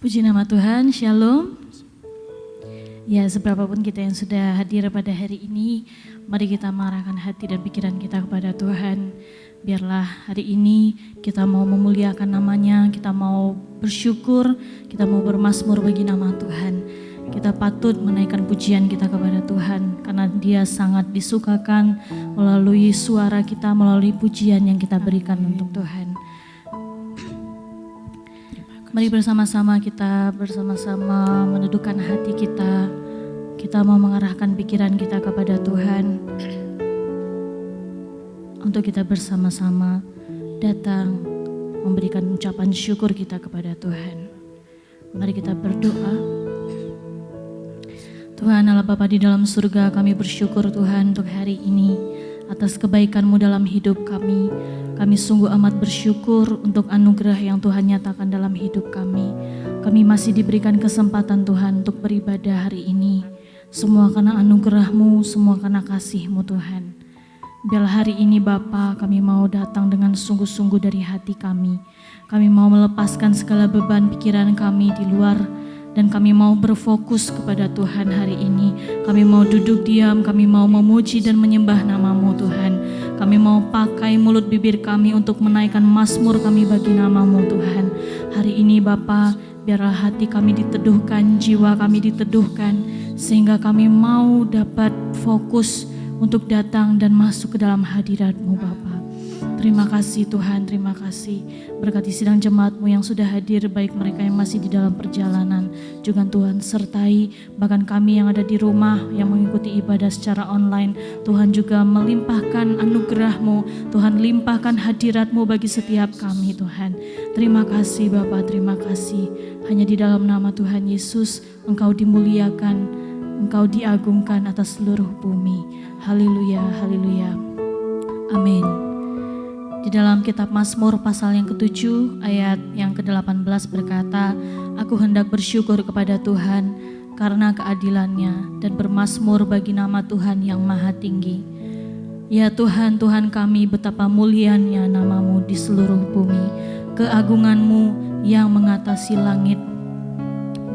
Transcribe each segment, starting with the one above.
Puji nama Tuhan, Shalom. Ya, seberapapun kita yang sudah hadir pada hari ini, mari kita mengarahkan hati dan pikiran kita kepada Tuhan. Biarlah hari ini kita mau memuliakan namanya, kita mau bersyukur, kita mau bermazmur bagi nama Tuhan. Kita patut menaikkan pujian kita kepada Tuhan, karena Dia sangat disukakan melalui suara kita, melalui pujian yang kita berikan untuk Tuhan. Mari bersama-sama kita menundukkan hati kita. Kita mau mengarahkan pikiran kita kepada Tuhan. Untuk kita bersama-sama datang memberikan ucapan syukur kita kepada Tuhan. Mari kita berdoa. Tuhan Allah Bapa di dalam surga, kami bersyukur Tuhan untuk hari ini atas kebaikan-Mu dalam hidup kami. Kami sungguh amat bersyukur untuk anugerah yang Tuhan nyatakan dalam hidup kami. Kami masih diberikan kesempatan Tuhan untuk beribadah hari ini. Semua karena anugerah-Mu, semua karena kasih-Mu Tuhan. Biarlah hari ini Bapa, kami mau datang dengan sungguh-sungguh dari hati kami. Kami mau melepaskan segala beban pikiran kami di luar, dan kami mau berfokus kepada Tuhan hari ini. Kami mau duduk diam, kami mau memuji dan menyembah nama-Mu Tuhan. Kami mau pakai mulut bibir kami untuk menaikkan mazmur kami bagi nama-Mu Tuhan. Hari ini Bapa, biarlah hati kami diteduhkan, jiwa kami diteduhkan, sehingga kami mau dapat fokus untuk datang dan masuk ke dalam hadirat-Mu Bapa. Terima kasih Tuhan, terima kasih. Berkati sidang jemaat-Mu yang sudah hadir, baik mereka yang masih di dalam perjalanan, juga Tuhan sertai bahkan kami yang ada di rumah yang mengikuti ibadah secara online. Tuhan juga melimpahkan anugerah-Mu, Tuhan limpahkan hadirat-Mu bagi setiap kami Tuhan. Terima kasih Bapa, terima kasih. Hanya di dalam nama Tuhan Yesus Engkau dimuliakan, Engkau diagungkan atas seluruh bumi. Haleluya, haleluya. Amin. Di dalam kitab Mazmur pasal yang ke-7 ayat yang ke-18 berkata, "Aku hendak bersyukur kepada Tuhan karena keadilan-Nya dan bermazmur bagi nama Tuhan yang maha tinggi. Ya Tuhan, Tuhan kami, betapa mulianya nama-Mu di seluruh bumi. Keagungan-Mu yang mengatasi langit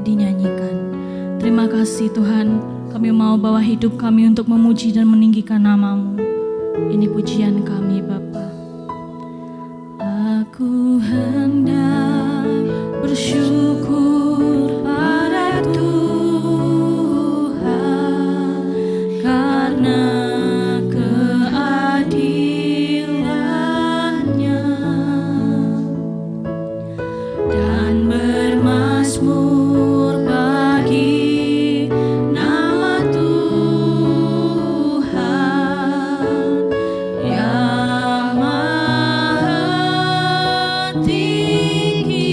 dinyanyikan." Terima kasih Tuhan, kami mau bawa hidup kami untuk memuji dan meninggikan nama-Mu. Ini pujian kami Bapa. Aku hendak bersyukur pada Tuhan karena keadilan-Nya dan bermazmur bagi nama Tuhan yang maha tinggi.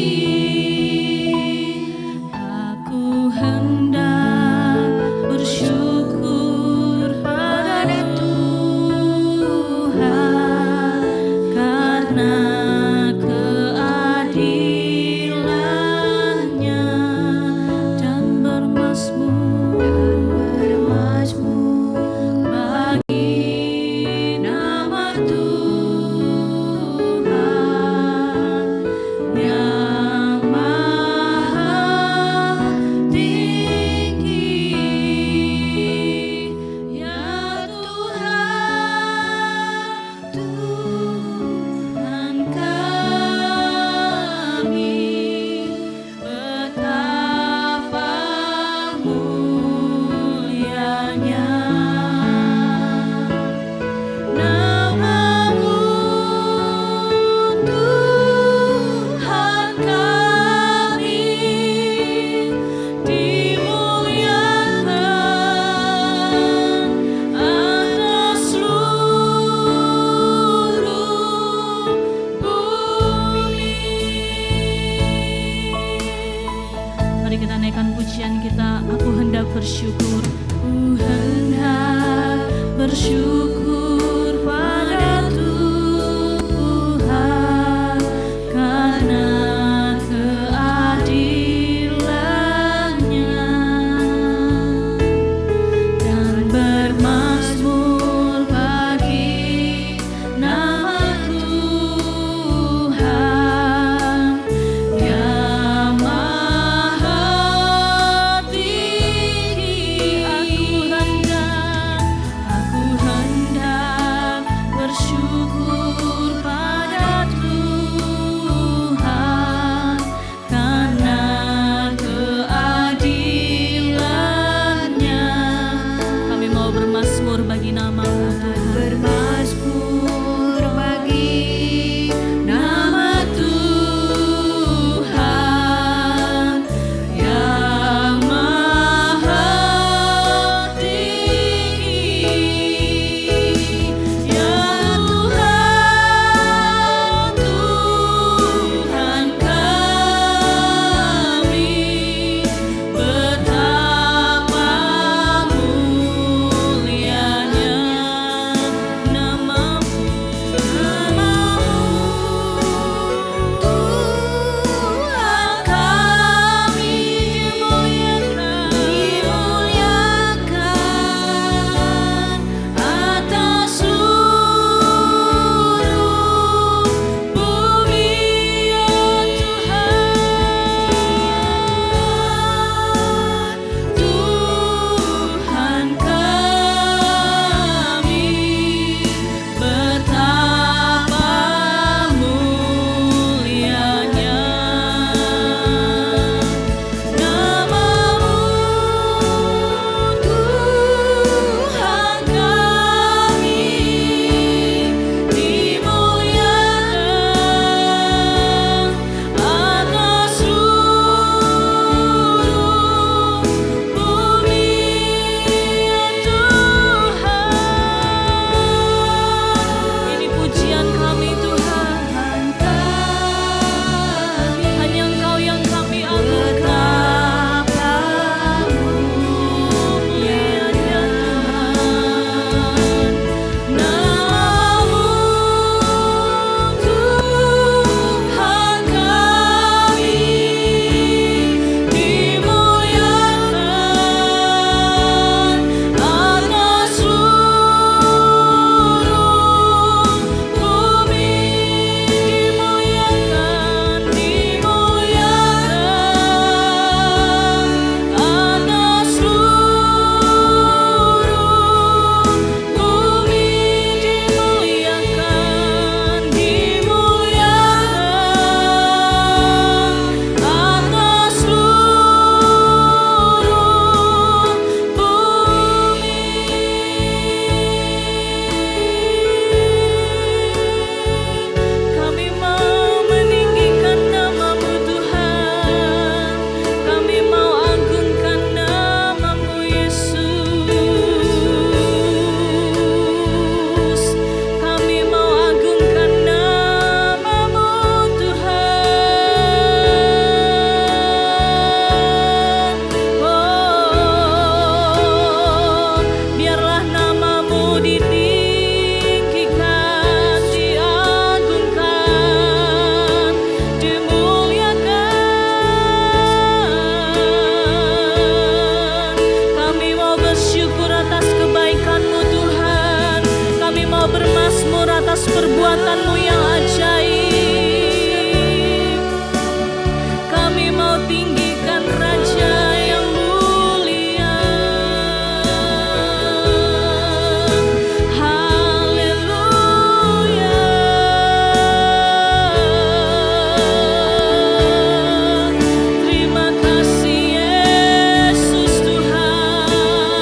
kekuatan-Mu yang ajaib. Kami mau tinggikan Raja yang mulia. Haleluya. Terima kasih Yesus Tuhan.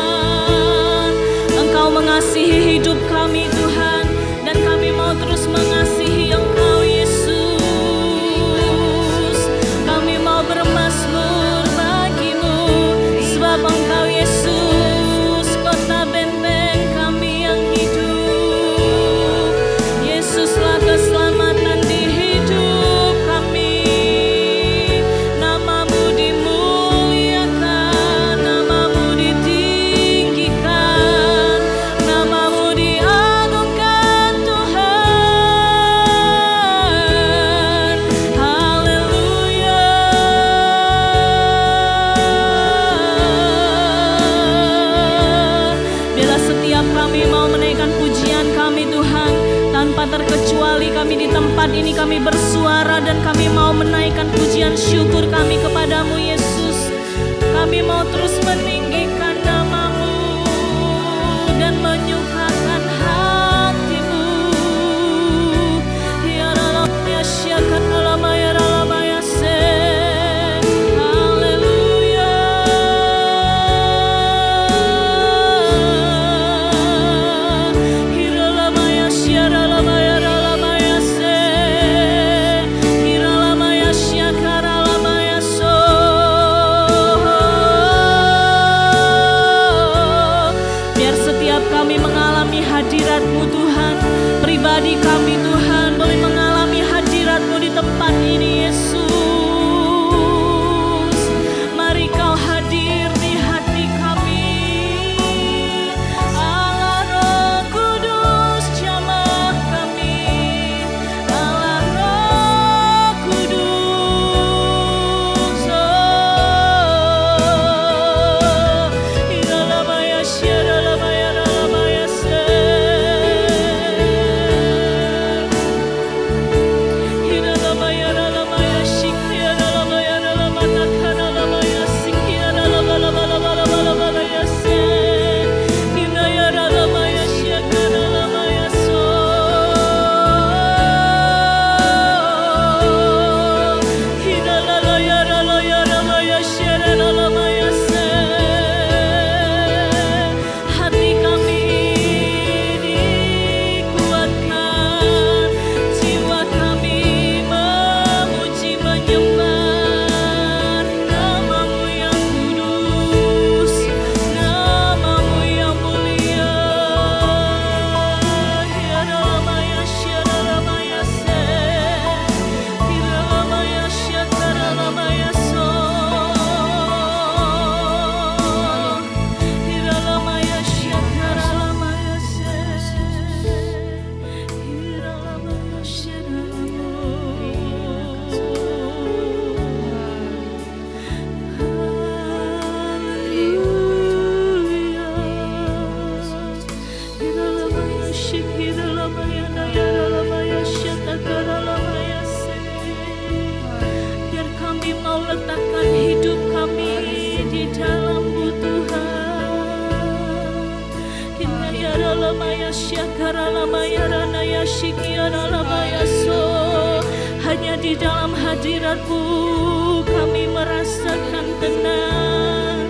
Engkau mengasihi hidup kami Tuhan, dan kami mau terus mengasihi Engkau Yesus. Kami mau bermazmur bagi-Mu, sebab Engkau Yesus kota benteng kami yang hidup. Yesuslah keselamatan di hidup kami. Nama-Mu dimuliakan, Nama-Mu ditinggikan, Nama-Mu diagungkan Tuhan. Haleluya. Bila setiap kami mau menaikkan pujian kami Tuhan, tanpa terkecuali kami di tempat ini kami bersuara dan kami mau menaikkan pujian syukur kami kepadamu Yesus. Kami mau terus meninggikan Nama-Mu dan menyukakan hati-Mu. Ya Allah, ya Syakar Allah, ya Allah, ya Se. Haleluya. Hiralama ya Syaralama ya Ralama ya Se. Hiralama ya Syakaralama ya So. Biar setiap kami mengalami hadirat-Mu Tuhan, pribadi kami Tuhan boleh mengalami hadirat-Mu di tempat ini Yesus. Mari Kau hadir di hati kami. Allah Roh Kudus jamah kami. Allah Roh Kudus. Hiralama ya Syaralama ya Ralama ya Se. Hiralama ya Ralama ya Shik ya Ralama ya Ralama Takaralama ya Sik ya Ralama Lama Lama Lama Lama ya Se. Hina ya Ralama ya Syakaralama ya So. Hina Lala ya Rala ya Rama ya Syaralama ya Se. Hati kami dikuatkan, jiwa kami memuji menyembah Nama-Mu yang kudus, Nama-Mu yang mulia. Ya Rama ya Syaralama ya Se. Hiralama ya Syakaralama ya So. Hiralama ya Syakaralama ya Se. Hiralama ya Biar kami mau letakkan hidup kami di dalam-Mu Tuhan. Hina ya Ralama ya Syakaralama ya Rana ya Shik ya Ralama ya So. Hanya di dalam hadirat-Mu kami merasakan tenang.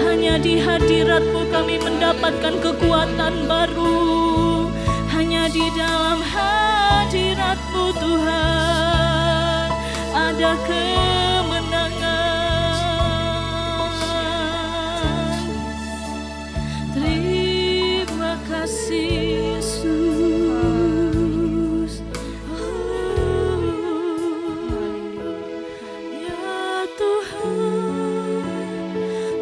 Hanya di hadirat-Mu kami mendapatkan kekuatan baru. Hanya di dalam hadirat-Mu Tuhan ada kemenangan. Terima kasih Yesus. Ya Tuhan,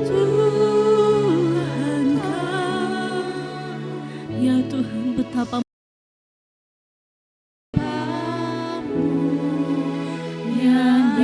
Tuhan Kau. Ya Tuhan, betapa yang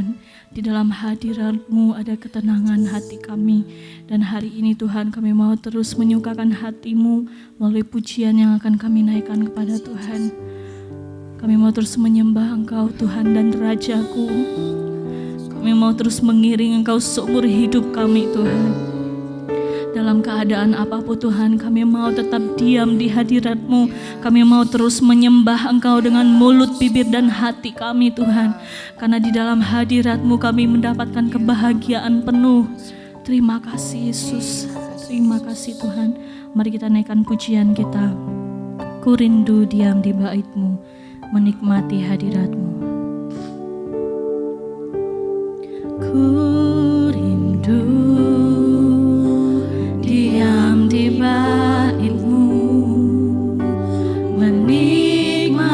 Tuhan. Di dalam hadirat-Mu ada ketenangan hati kami. Dan hari ini Tuhan kami mau terus menyukakan hati-Mu melalui pujian yang akan kami naikkan kepada Tuhan. Kami mau terus menyembah Engkau Tuhan dan Rajaku. Kami mau terus mengiring Engkau seumur hidup kami Tuhan. Dalam keadaan apapun Tuhan, kami mau tetap diam di hadirat-Mu. Kami mau terus menyembah Engkau dengan mulut, bibir, dan hati kami Tuhan. Karena di dalam hadirat-Mu kami mendapatkan kebahagiaan penuh. Terima kasih Yesus, terima kasih Tuhan. Mari kita naikkan pujian kita. Ku rindu diam di bait-Mu, menikmati hadirat-Mu. Ku rindu diam di bait-Mu, menikmati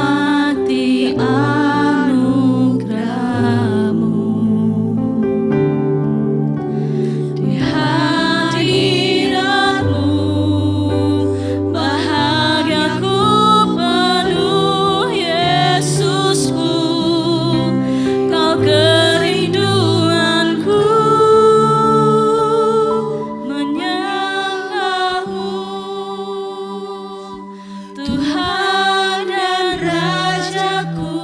anugerah-Mu. Di hadirat-Mu bahagiaku penuh Yesusku, Kau kerinduanku. Tuhan dan Rajaku,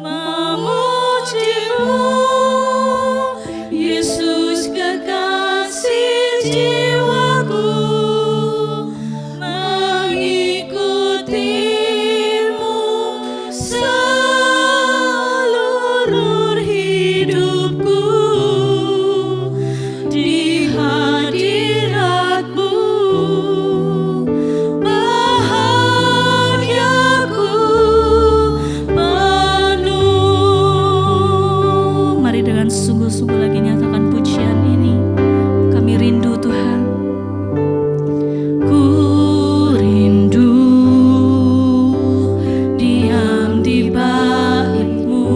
memuji-Mu, Yesus kekasih jiwaku, mengikuti-Mu seluruh hidupku. Di hadirat-Mu sungguh-sungguh lagi nyatakan pujian ini. Kami rindu Tuhan. Ku rindu diam di bait-Mu,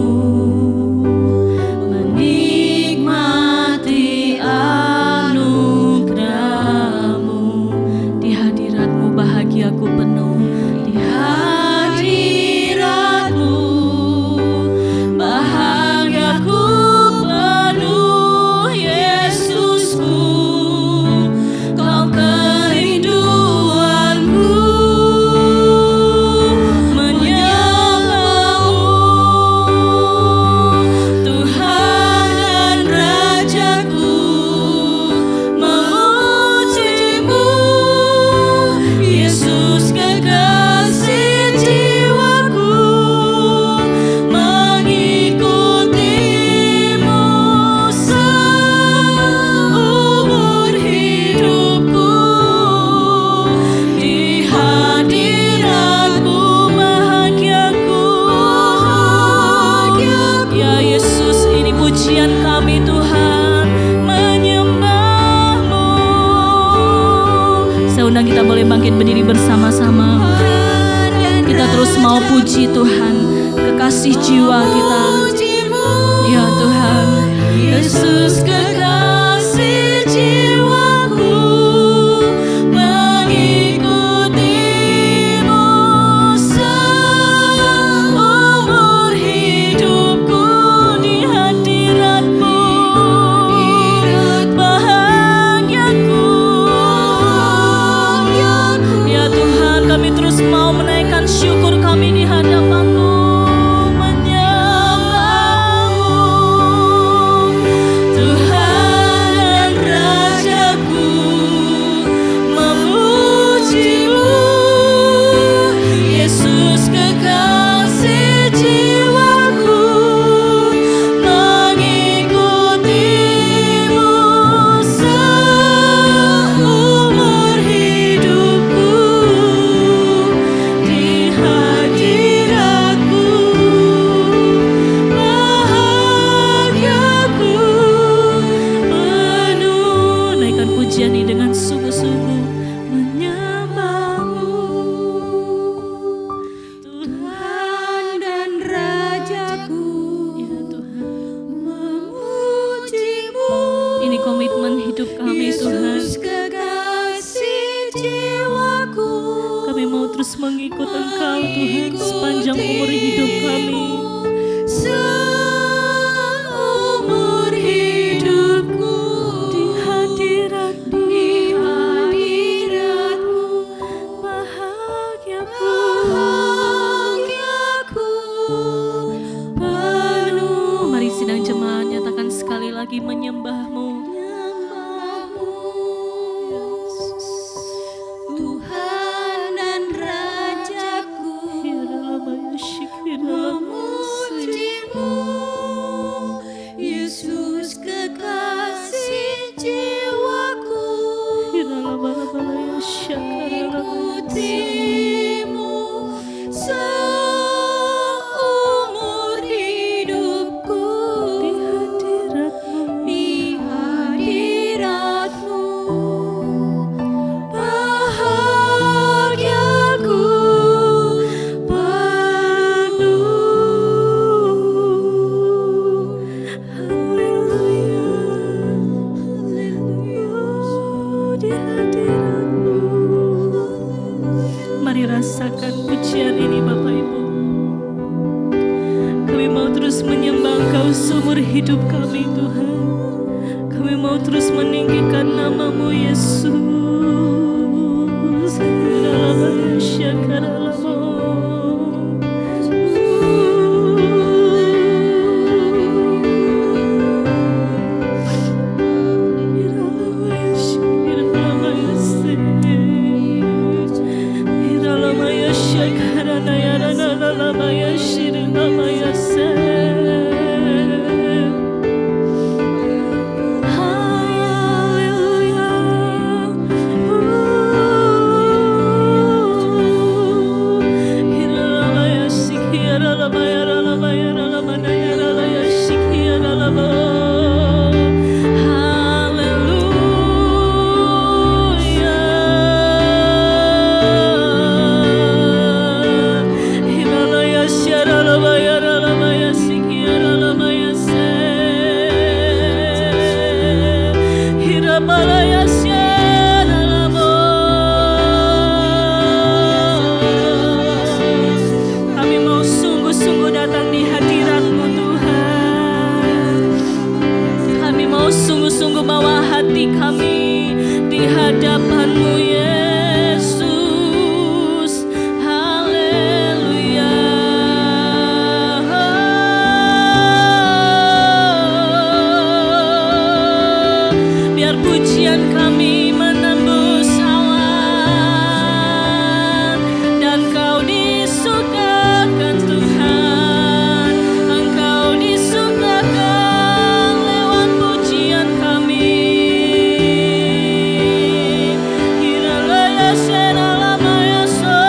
menikmati anugerah-Mu. Di hadirat-Mu bahagiaku penuh. Di hadirat-Mu bahagiaku kita boleh bangkit berdiri bersama-sama. Kita terus mau puji Tuhan, kekasih jiwa kita. Ya Tuhan, Yesus kekasih jiwaku, mengikuti-Mu seumur hidupku. Di hadirat-Mu bahagiaku. Ya Tuhan, kami terus mau menaikkan syukur kami di hadapan-Mu, menyembah-Mu. Tuhan dan Rajaku, memuji-Mu, Yesus kekasih jiwaku, mengikuti-Mu seumur hidupku. Di hadirat-Mu bahagiaku penuh. Naikkan pujian ini dengan sungguh-sungguh, menyembah-Mu. Tuhan dan Rajaku, ya Tuhan, memuji-Mu. Ini komitmen hidup kami Tuhan. Yesus kekasih jiwaku, kami mau terus mengikut Engkau Tuhan sepanjang umur hidup kami. lagi menyembah-Mu. Tuhan dan Rajaku, memuji-Mu, Yesus kekasih jiwaku, ikutimu seumur hidupku, di hadirat-Mu bahagiaku penuh. Haleluya, haleluya, di hadirat-Mu. Mari rasakan pujian ini Bapak Ibu. Kami mau terus menyembah Engkau seumur hidup kami Tuhan. Kami mau terus meninggikan nama-Mu Yesus. Kami mau sungguh-sungguh datang di hadirat-Mu Tuhan. Kami mau sungguh-sungguh bawa hati kami di hadapan-Mu Yesus. Haleluya. Biar pujian kami menembus awan, dan Kau disukakan Tuhan. Engkau disukakan lewat pujian kami. Hiralaya seralamaya so.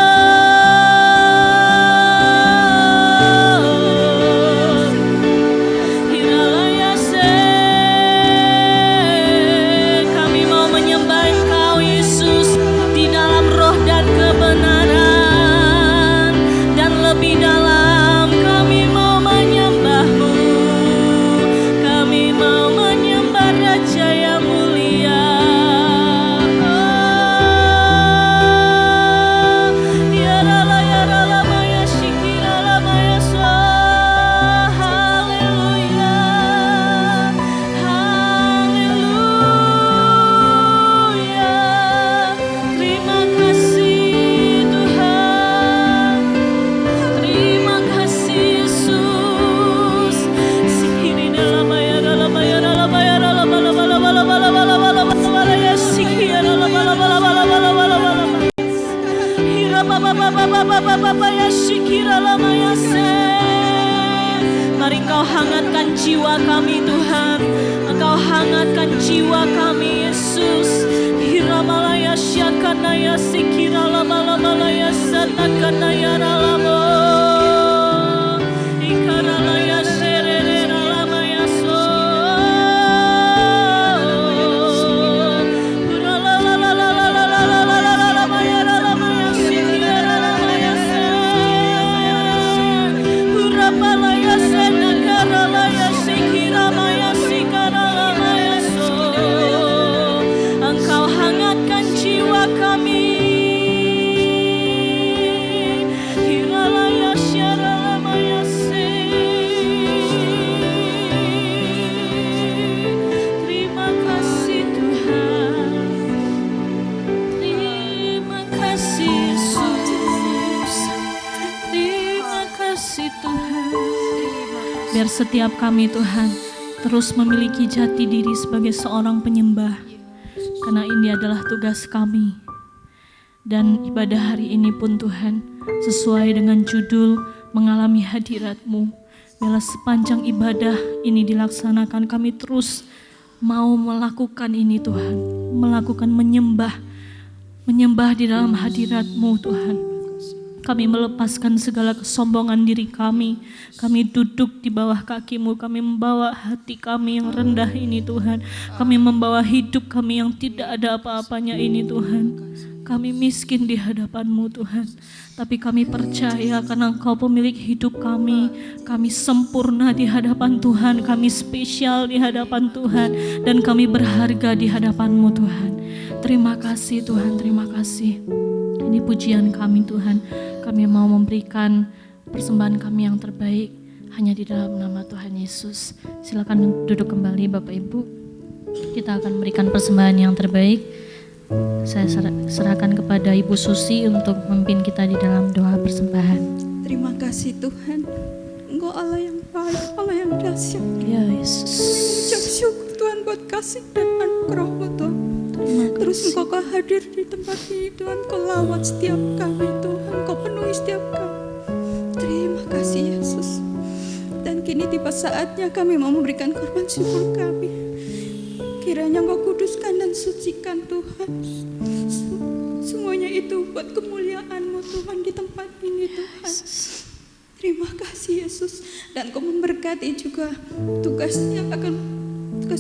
Hiralaya se. Kami mau menyembah Engkau Yesus di dalam roh dan kebenaran, dan lebih dalam kami mau menyembah-Mu. Kami mau menyembah Raja yang mulia. Yarala shikiralamaya so. Haleluya, haleluya. Terima kasih Tuhan, terima kasih Yesus. Sikirinalabaya ralabaya ralabaya ralabalabalabalabalabalabalabalabala sikiralabalabalabalabalabalabala. Hirababababababababaya shikiralamaya se. Mari Engkau hangatkan jiwa kami Tuhan. Engkau hangatkan jiwa kami Yesus. Hiramalaya syakanaya sikiralabalabala satakanaya ralamo. Ikaralaya serereralamaya so. Huralalalalalalalalalalalamaya ralamaya sikiralamaya se. Hurapalaya senakaralaya sikiramaya sikaralamaya so. Engkau hangatkan jiwa kami. Hiralaya syaralamaya se. Terima kasih Tuhan, terima kasih Yesus, terima kasih Tuhan. Biar setiap kami Tuhan terus memiliki jati diri sebagai seorang penyembah, karena ini adalah tugas kami. Dan ibadah hari ini pun Tuhan, sesuai dengan judul mengalami hadirat-Mu, biarlah sepanjang ibadah ini dilaksanakan, kami terus mau melakukan ini Tuhan, melakukan menyembah di dalam hadirat-Mu Tuhan. Kami melepaskan segala kesombongan diri kami duduk di bawah kaki-Mu, kami membawa hati kami yang rendah ini Tuhan, kami membawa hidup kami yang tidak ada apa-apanya ini Tuhan. Kami miskin di hadapan-Mu Tuhan, tapi kami percaya karena Engkau pemilik hidup kami sempurna di hadapan Tuhan, kami spesial di hadapan Tuhan, dan kami berharga di hadapan-Mu Tuhan. Terima kasih Tuhan, terima kasih. Ini pujian kami Tuhan, kami mau memberikan persembahan kami yang terbaik hanya di dalam nama Tuhan Yesus. Silakan duduk kembali Bapak Ibu, kita akan memberikan persembahan yang terbaik. Saya serahkan kepada Ibu Susi untuk memimpin kita di dalam doa persembahan. Terima kasih Tuhan, Engkau Allah yang baik, Allah yang dahsyat. Ya Yesus, Ucap syukur Tuhan buat kasih dan anugerah-Mu Tuhan. Terus Engkau hadir di tempat ini Tuhan, Kau lawat setiap kami Tuhan, Kau penuhi setiap kami. Terima kasih Yesus. Dan kini tiba saatnya kami mau memberikan korban syukur kami. Kiranya Engkau kuduskan dan sucikan Tuhan. Semuanya itu buat kemuliaan-Mu Tuhan di tempat ini Tuhan. Terima kasih Yesus. Dan Kau memberkati juga tugas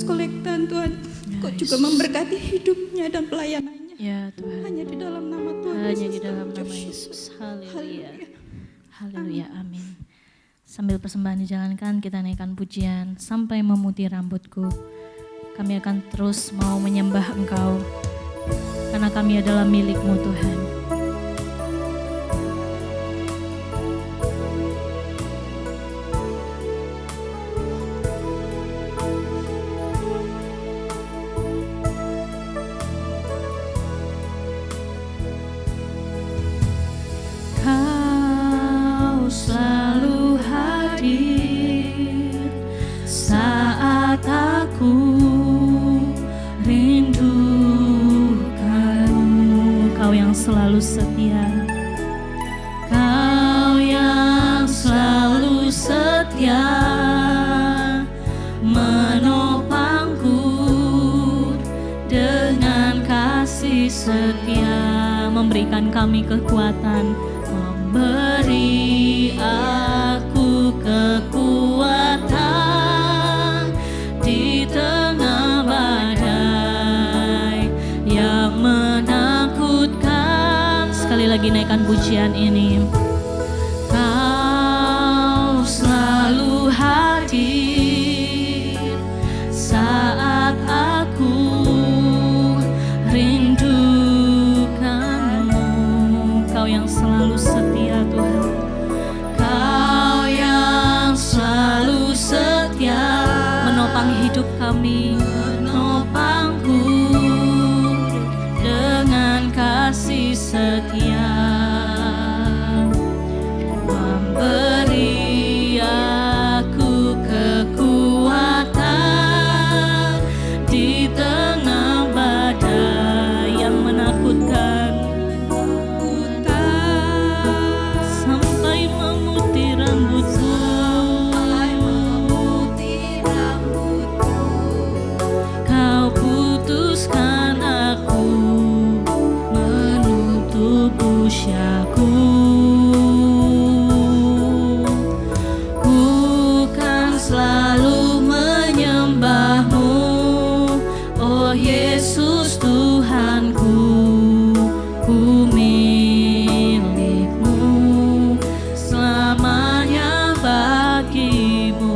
kolektan Tuhan. Kau juga memberkati hidupnya dan pelayanannya. ya Tuhan, Hanya di dalam nama Tuhan hanya Yesus di dalam kami nama ucap Yesus. syukur. Haleluya, Haleluya. haleluya, amin. Sambil persembahan dijalankan, kita naikkan pujian sampai memutih rambutku. Kami akan terus mau menyembah Engkau, karena kami adalah milik-Mu Tuhan. Kau selalu hadir saat aku rindukanmu. Kau yang selalu setia, Kau yang selalu setia, menopangku dengan kasih setia, memberikan kami kekuatan, memberi aku kekuatan di tengah badai yang menakutkan. Sekali lagi naikkan pujian ini. Kau selalu hadir saat aku rindukanmu. Kau yang selalu setia Tuhan, Kau yang selalu setia, menopang hidup kami, menopangku dengan kasih setia, memberi aku kekuatan di tengah badai yang menakutkan, sampai memutih rambutku. Kau putuskan aku menutup usiaku. Ku kan selalu menyembah-Mu, oh Yesus Tuhanku. Ku milik-Mu, selamanya bagi-Mu.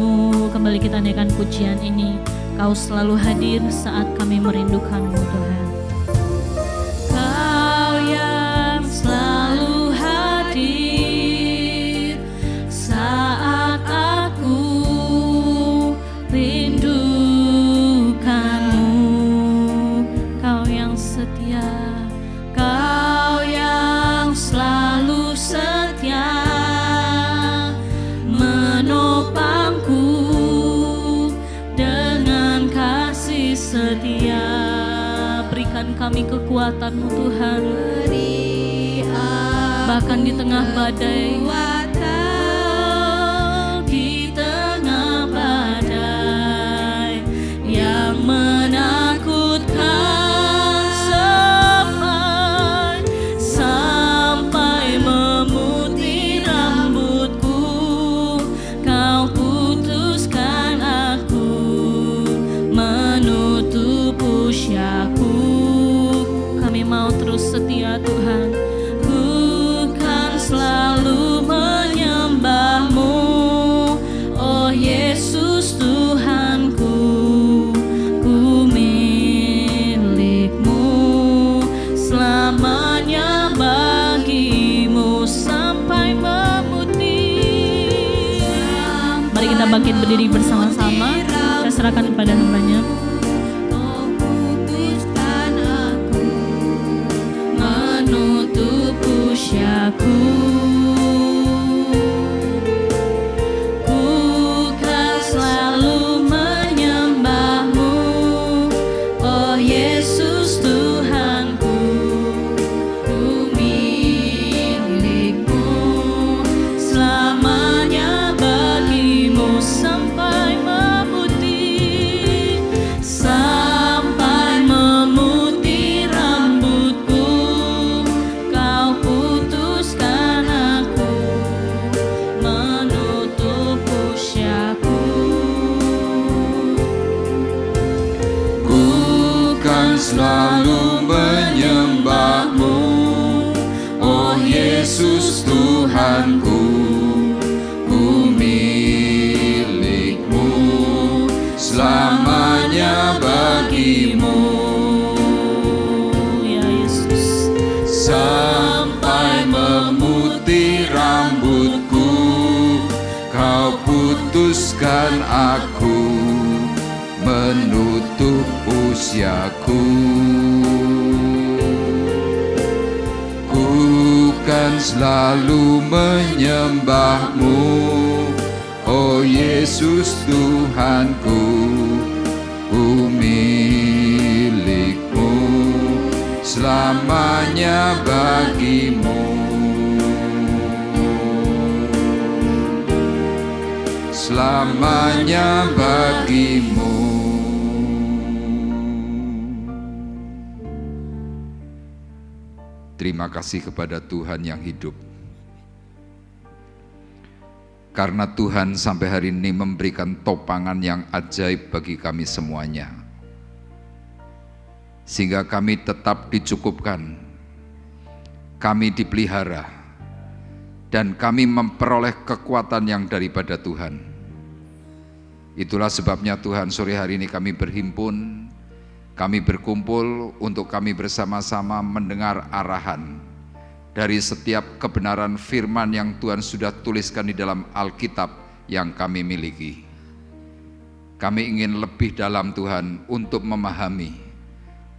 Kembali kita naikkan pujian ini. Kau selalu hadir saat kami merindukan-Mu Tuhan. Kau yang selalu hadir saat aku rindukan-Mu. Kau yang setia, Kau yang selalu setia, menopangku kami kekuatan-Mu Tuhan. Bahkan di tengah badai, di tengah badai yang menakutkan, sampai memutih rambutku, Kau putuskan aku, menutup usiaku. Kami mau terus setia Tuhan, bukan selalu menyembah-Mu, oh Yesus Tuhanku. Ku milik-Mu, selamanya bagi-Mu sampai memutih. Mari kita bangkit berdiri bersama-sama, saya serahkan kepada hamba-Nya. Menutup usiaku, ku kan selalu menyembah-Mu, oh Yesus Tuhanku. Ku milik-Mu, selamanya bagi-Mu sampai memutih, sampai memutih rambutku. Kau putuskan aku, menutup usiaku. Ku kan selalu menyembah-Mu, oh Yesus Tuhanku. Ku milik-Mu, selamanya bagi-Mu. Ya Yesus, Sampai memutih rambutku, Kau putuskan aku, menutup usiaku. Ku kan selalu menyembah-Mu, oh Yesus Tuhanku. Ku milik-Mu, selamanya bagi-Mu. Selamanya bagi-Mu. Terima kasih kepada Tuhan yang hidup. Karena Tuhan sampai hari ini memberikan topangan yang ajaib bagi kami semuanya. Sehingga kami tetap dicukupkan, kami dipelihara, dan kami memperoleh kekuatan yang daripada Tuhan. Itulah sebabnya Tuhan sore hari ini kami berhimpun, kami berkumpul untuk kami bersama-sama mendengar arahan dari setiap kebenaran firman yang Tuhan sudah tuliskan di dalam Alkitab yang kami miliki. Kami ingin lebih dalam Tuhan untuk memahami,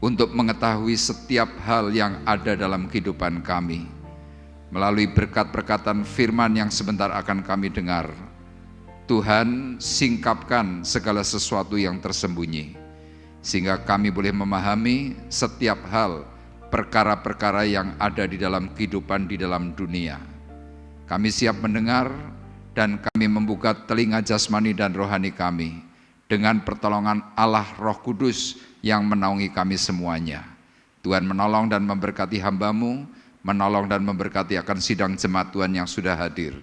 untuk mengetahui setiap hal yang ada dalam kehidupan kami. Melalui berkat-berkatan firman yang sebentar akan kami dengar, Tuhan singkapkan segala sesuatu yang tersembunyi, sehingga kami boleh memahami setiap hal, perkara-perkara yang ada di dalam kehidupan di dalam dunia. Kami siap mendengar dan kami membuka telinga jasmani dan rohani kami dengan pertolongan Allah Roh Kudus yang menaungi kami semuanya. Tuhan menolong dan memberkati hamba-Mu, menolong dan memberkati akan sidang jemaat Tuhan yang sudah hadir.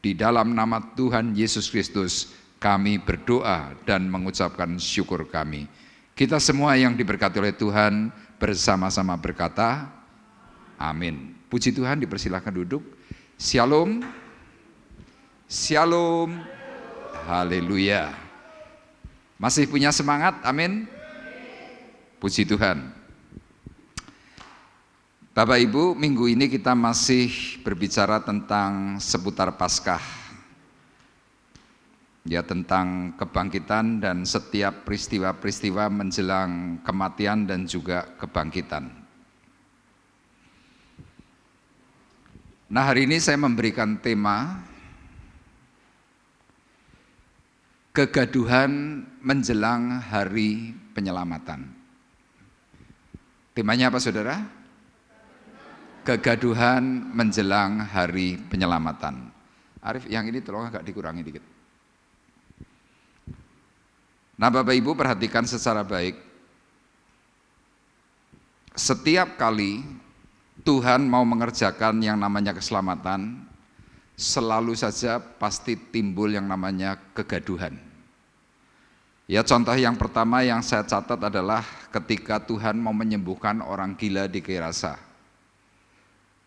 Di dalam nama Tuhan Yesus Kristus kami berdoa dan mengucapkan syukur kami. Kita semua yang diberkati oleh Tuhan bersama-sama berkata, amin. Puji Tuhan, dipersilahkan duduk. Shalom. Shalom. Haleluya. Masih punya semangat? Amin. Puji Tuhan. Bapak Ibu, minggu ini kita masih berbicara tentang seputar Paskah. Ya, tentang kebangkitan dan setiap peristiwa-peristiwa menjelang kematian dan juga kebangkitan. Nah, hari ini saya memberikan tema kegaduhan menjelang hari penyelamatan. Temanya apa saudara? Kegaduhan menjelang hari penyelamatan. Arif, yang ini tolong agak dikurangi dikit. Nah Bapak Ibu perhatikan secara baik. Setiap kali Tuhan mau mengerjakan yang namanya keselamatan, selalu saja pasti timbul yang namanya kegaduhan. Ya, contoh yang pertama yang saya catat adalah ketika Tuhan mau menyembuhkan orang gila di Gerasa.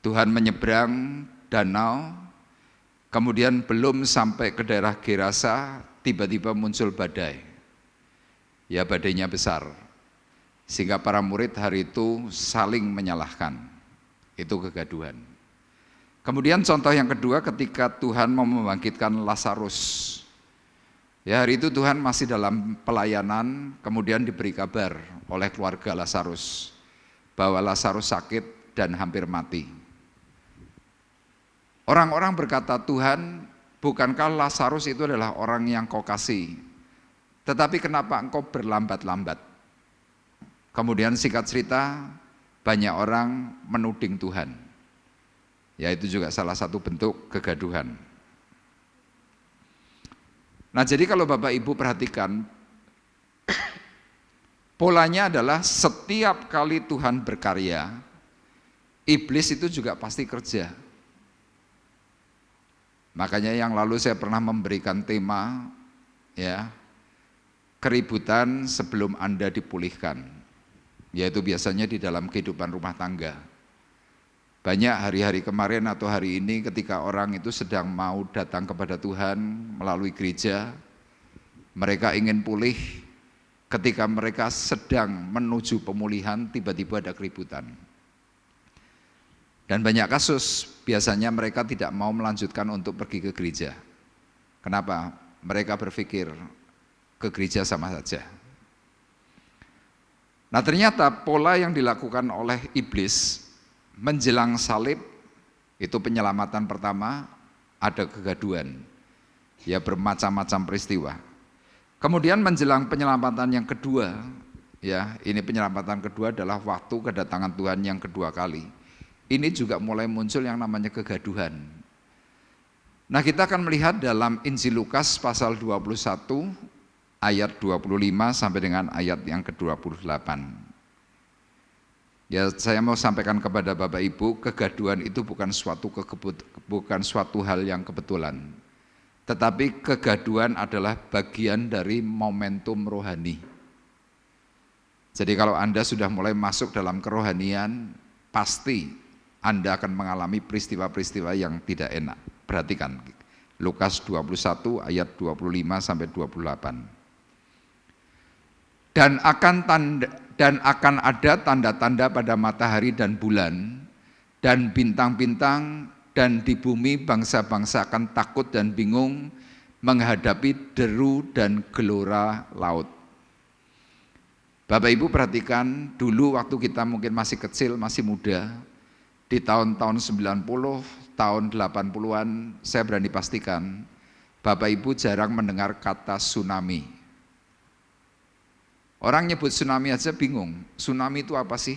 Tuhan menyeberang danau, kemudian belum sampai ke daerah Gerasa, tiba-tiba muncul badai. Ya, badainya besar. Sehingga para murid hari itu saling menyalahkan. Itu kegaduhan. Kemudian contoh yang kedua ketika Tuhan mau membangkitkan Lazarus. Ya, hari itu Tuhan masih dalam pelayanan, kemudian diberi kabar oleh keluarga Lazarus bahwa Lazarus sakit dan hampir mati. Orang-orang berkata, Tuhan, bukankah Lazarus itu adalah orang yang kau kasih? Tetapi kenapa engkau berlambat-lambat? Kemudian singkat cerita, banyak orang menuding Tuhan. Ya, itu juga salah satu bentuk kegaduhan. Nah, jadi kalau Bapak Ibu perhatikan, polanya adalah setiap kali Tuhan berkarya, iblis itu juga pasti kerja. Makanya yang lalu saya pernah memberikan tema, ya, keributan sebelum Anda dipulihkan, yaitu biasanya di dalam kehidupan rumah tangga. Banyak hari-hari kemarin atau hari ini ketika orang itu sedang mau datang kepada Tuhan melalui gereja, mereka ingin pulih, ketika mereka sedang menuju pemulihan tiba-tiba ada keributan. Dan banyak kasus biasanya mereka tidak mau melanjutkan untuk pergi ke gereja. Kenapa? Mereka berpikir ke gereja sama saja. Nah ternyata pola yang dilakukan oleh iblis menjelang salib, itu penyelamatan pertama, ada kegaduhan, ya bermacam-macam peristiwa. Kemudian menjelang penyelamatan yang kedua, ya ini penyelamatan kedua adalah waktu kedatangan Tuhan yang kedua kali. Ini juga mulai muncul yang namanya kegaduhan. Nah kita akan melihat dalam Injil Lukas pasal 21 ayat 25 sampai dengan ayat yang ke-28. Ya, saya mau sampaikan kepada Bapak Ibu, kegaduhan itu bukan suatu hal yang kebetulan. Tetapi kegaduhan adalah bagian dari momentum rohani. Jadi kalau Anda sudah mulai masuk dalam kerohanian, pasti Anda akan mengalami peristiwa-peristiwa yang tidak enak. Perhatikan, Lukas 21 ayat 25 sampai 28. Dan akan ada tanda-tanda pada matahari dan bulan dan bintang-bintang, dan di bumi bangsa-bangsa akan takut dan bingung menghadapi deru dan gelora laut. Bapak Ibu perhatikan, dulu waktu kita mungkin masih kecil, masih muda, di tahun-tahun 90, tahun 80-an, saya berani pastikan Bapak Ibu jarang mendengar kata tsunami. Orang nyebut tsunami aja bingung, tsunami itu apa sih?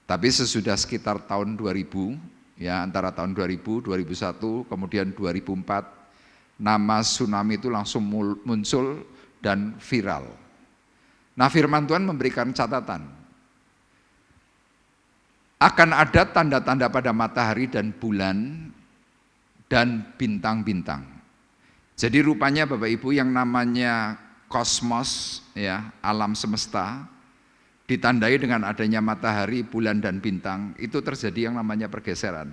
Tapi sesudah sekitar tahun 2000, ya antara tahun 2000, 2001, kemudian 2004, nama tsunami itu langsung muncul dan viral. Nah firman Tuhan memberikan catatan, akan ada tanda-tanda pada matahari dan bulan dan bintang-bintang. Jadi rupanya Bapak Ibu yang namanya kosmos, ya alam semesta, ditandai dengan adanya matahari, bulan dan bintang, itu terjadi yang namanya pergeseran.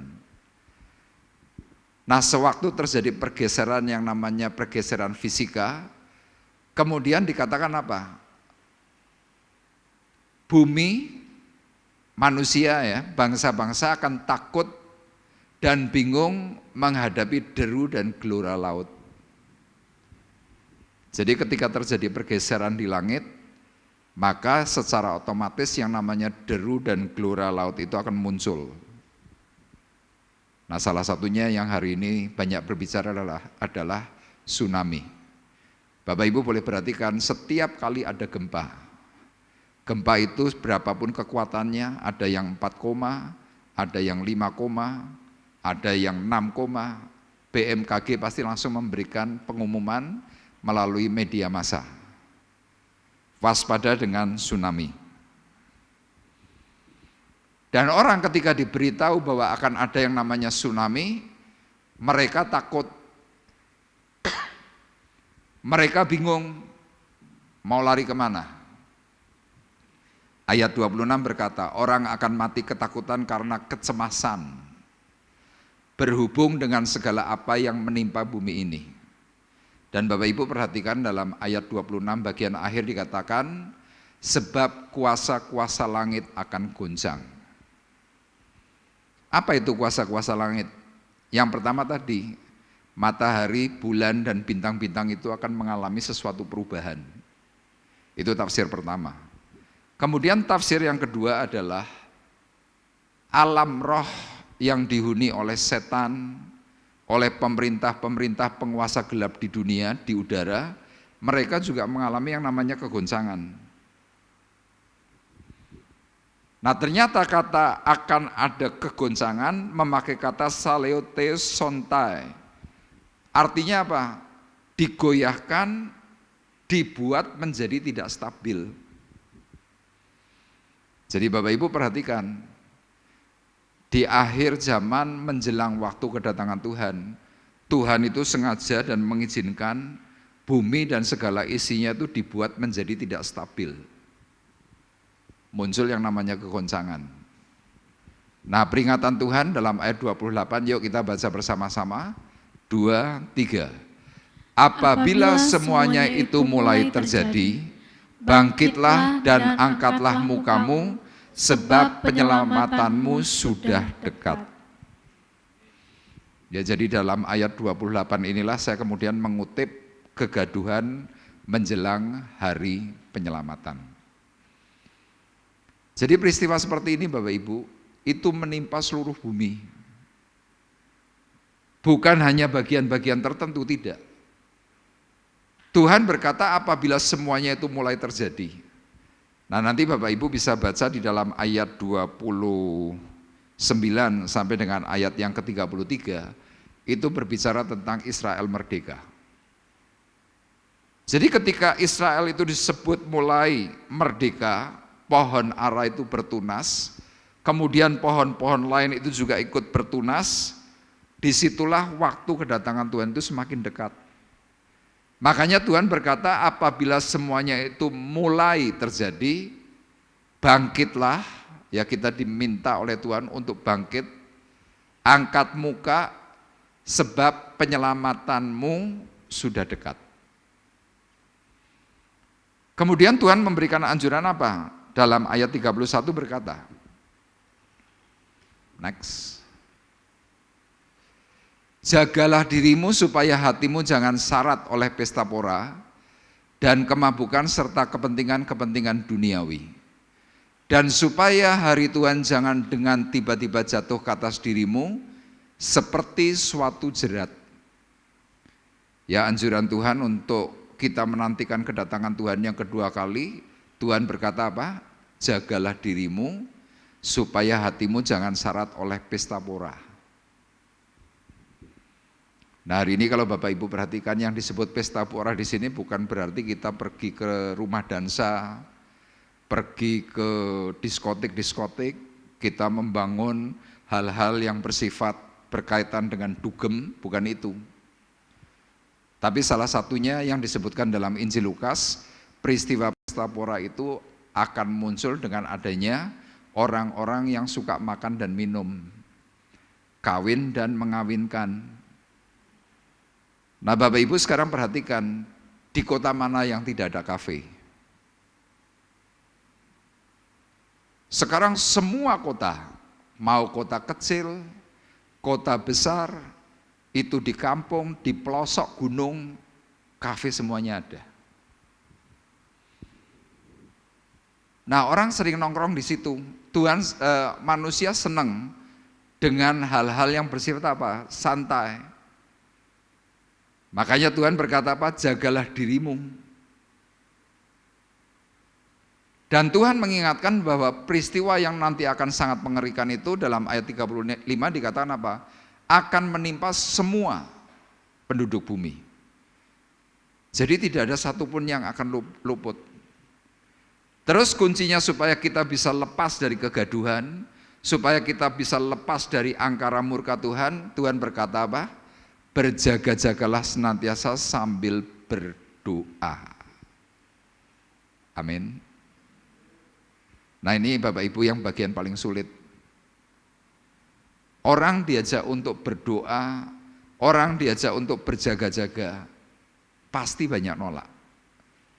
Nah sewaktu terjadi pergeseran yang namanya pergeseran fisika, kemudian dikatakan apa? Bumi, manusia ya, bangsa-bangsa akan takut dan bingung menghadapi deru dan gelora laut. Jadi ketika terjadi pergeseran di langit, maka secara otomatis yang namanya deru dan gelora laut itu akan muncul. Nah salah satunya yang hari ini banyak berbicara adalah tsunami. Bapak Ibu boleh perhatikan setiap kali ada gempa, Gempa itu berapapun kekuatannya, ada yang 4, ada yang 5, ada yang 6, BMKG pasti langsung memberikan pengumuman melalui media massa. Waspada dengan tsunami. Dan orang ketika diberitahu bahwa akan ada yang namanya tsunami, mereka takut. Mereka bingung mau lari kemana. Ayat 26 berkata, orang akan mati ketakutan karena kecemasan, berhubung dengan segala apa yang menimpa bumi ini. Dan Bapak Ibu perhatikan dalam ayat 26 bagian akhir dikatakan, sebab kuasa-kuasa langit akan goncang. Apa itu kuasa-kuasa langit? Yang pertama tadi, matahari, bulan, dan bintang-bintang itu akan mengalami sesuatu perubahan. Itu tafsir pertama. Kemudian tafsir yang kedua adalah alam roh yang dihuni oleh setan, oleh pemerintah-pemerintah penguasa gelap di dunia, di udara, mereka juga mengalami yang namanya kegoncangan. Nah ternyata kata akan ada kegoncangan memakai kata saleote sontai. Artinya apa? Digoyahkan, dibuat menjadi tidak stabil. Jadi Bapak Ibu perhatikan, di akhir zaman menjelang waktu kedatangan Tuhan, Tuhan itu sengaja dan mengizinkan bumi dan segala isinya itu dibuat menjadi tidak stabil. Muncul yang namanya kegoncangan. Nah peringatan Tuhan dalam ayat 28, yuk kita baca bersama-sama, 2, 3. Apabila semuanya itu mulai terjadi, bangkitlah dan angkatlah mukamu, sebab penyelamatanmu sudah dekat. Ya, jadi dalam ayat 28 inilah saya kemudian mengutip kegaduhan menjelang hari penyelamatan. Jadi peristiwa seperti ini Bapak Ibu, itu menimpa seluruh bumi. Bukan hanya bagian-bagian tertentu, tidak. Tuhan berkata apabila semuanya itu mulai terjadi. Nah nanti Bapak Ibu bisa baca di dalam ayat 29 sampai dengan ayat yang ke-33, itu berbicara tentang Israel merdeka. Jadi ketika Israel itu disebut mulai merdeka, pohon ara itu bertunas, kemudian pohon-pohon lain itu juga ikut bertunas, disitulah waktu kedatangan Tuhan itu semakin dekat. Makanya Tuhan berkata apabila semuanya itu mulai terjadi, bangkitlah, ya kita diminta oleh Tuhan untuk bangkit, angkat muka, sebab penyelamatanmu sudah dekat. Kemudian Tuhan memberikan anjuran apa? Dalam ayat 31 berkata, next. Jagalah dirimu supaya hatimu jangan syarat oleh pesta pora dan kemabukan serta kepentingan-kepentingan duniawi. Dan supaya hari Tuhan jangan dengan tiba-tiba jatuh ke atas dirimu seperti suatu jerat. Ya anjuran Tuhan untuk kita menantikan kedatangan Tuhan yang kedua kali, Tuhan berkata apa? Jagalah dirimu supaya hatimu jangan syarat oleh pesta pora. Nah hari ini kalau Bapak Ibu perhatikan yang disebut pesta pora di sini bukan berarti kita pergi ke rumah dansa, pergi ke diskotik-diskotik, kita membangun hal-hal yang bersifat berkaitan dengan dugem, bukan itu. Tapi salah satunya yang disebutkan dalam Injil Lukas, peristiwa pesta pora itu akan muncul dengan adanya orang-orang yang suka makan dan minum, kawin dan mengawinkan. Nah Bapak Ibu sekarang perhatikan, di kota mana yang tidak ada kafe? Sekarang semua kota, mau kota kecil, kota besar, itu di kampung, di pelosok gunung, kafe semuanya ada. Nah orang sering nongkrong di situ. Manusia senang dengan hal-hal yang bersifat apa? Santai. Makanya Tuhan berkata apa? Jagalah dirimu. Dan Tuhan mengingatkan bahwa peristiwa yang nanti akan sangat mengerikan itu dalam ayat 35 dikatakan apa? Akan menimpa semua penduduk bumi. Jadi tidak ada satupun yang akan luput. Terus kuncinya supaya kita bisa lepas dari kegaduhan, supaya kita bisa lepas dari angkara murka Tuhan, Tuhan berkata apa? Berjaga-jagalah senantiasa sambil berdoa. Amin. Nah ini Bapak Ibu yang bagian paling sulit. Orang diajak untuk berdoa, orang diajak untuk berjaga-jaga, pasti banyak nolak.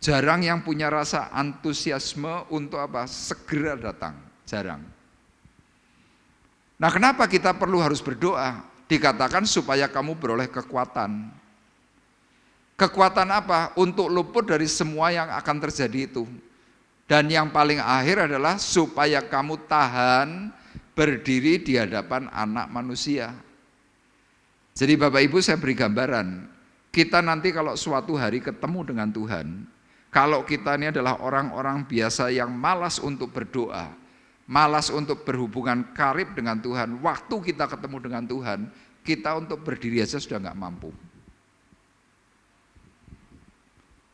Jarang yang punya rasa antusiasme untuk apa? Segera datang, jarang. Nah kenapa kita perlu harus berdoa? Dikatakan supaya kamu beroleh kekuatan. Kekuatan apa? Untuk luput dari semua yang akan terjadi itu. Dan yang paling akhir adalah supaya kamu tahan berdiri di hadapan anak manusia. Jadi Bapak Ibu saya beri gambaran, kita nanti kalau suatu hari ketemu dengan Tuhan, kalau kita ini adalah orang-orang biasa yang malas untuk berdoa, malas untuk berhubungan karib dengan Tuhan, waktu kita ketemu dengan Tuhan, kita untuk berdiri aja sudah nggak mampu.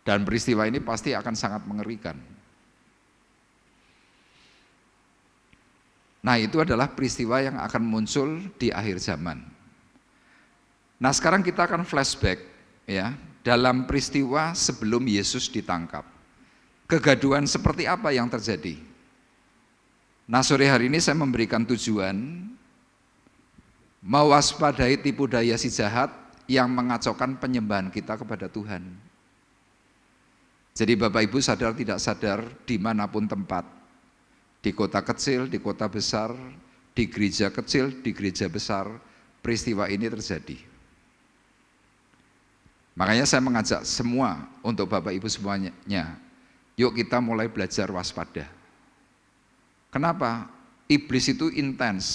Dan peristiwa ini pasti akan sangat mengerikan. Nah itu adalah peristiwa yang akan muncul di akhir zaman. Nah sekarang kita akan flashback ya dalam peristiwa sebelum Yesus ditangkap. Kegaduhan seperti apa yang terjadi? Nah sore hari ini saya memberikan tujuan mewaspadai tipu daya si jahat yang mengacaukan penyembahan kita kepada Tuhan. Jadi Bapak Ibu sadar tidak sadar dimanapun tempat, di kota kecil, di kota besar, di gereja kecil, di gereja besar, peristiwa ini terjadi. Makanya saya mengajak semua untuk Bapak Ibu semuanya, yuk kita mulai belajar waspada. Kenapa? Iblis itu intens,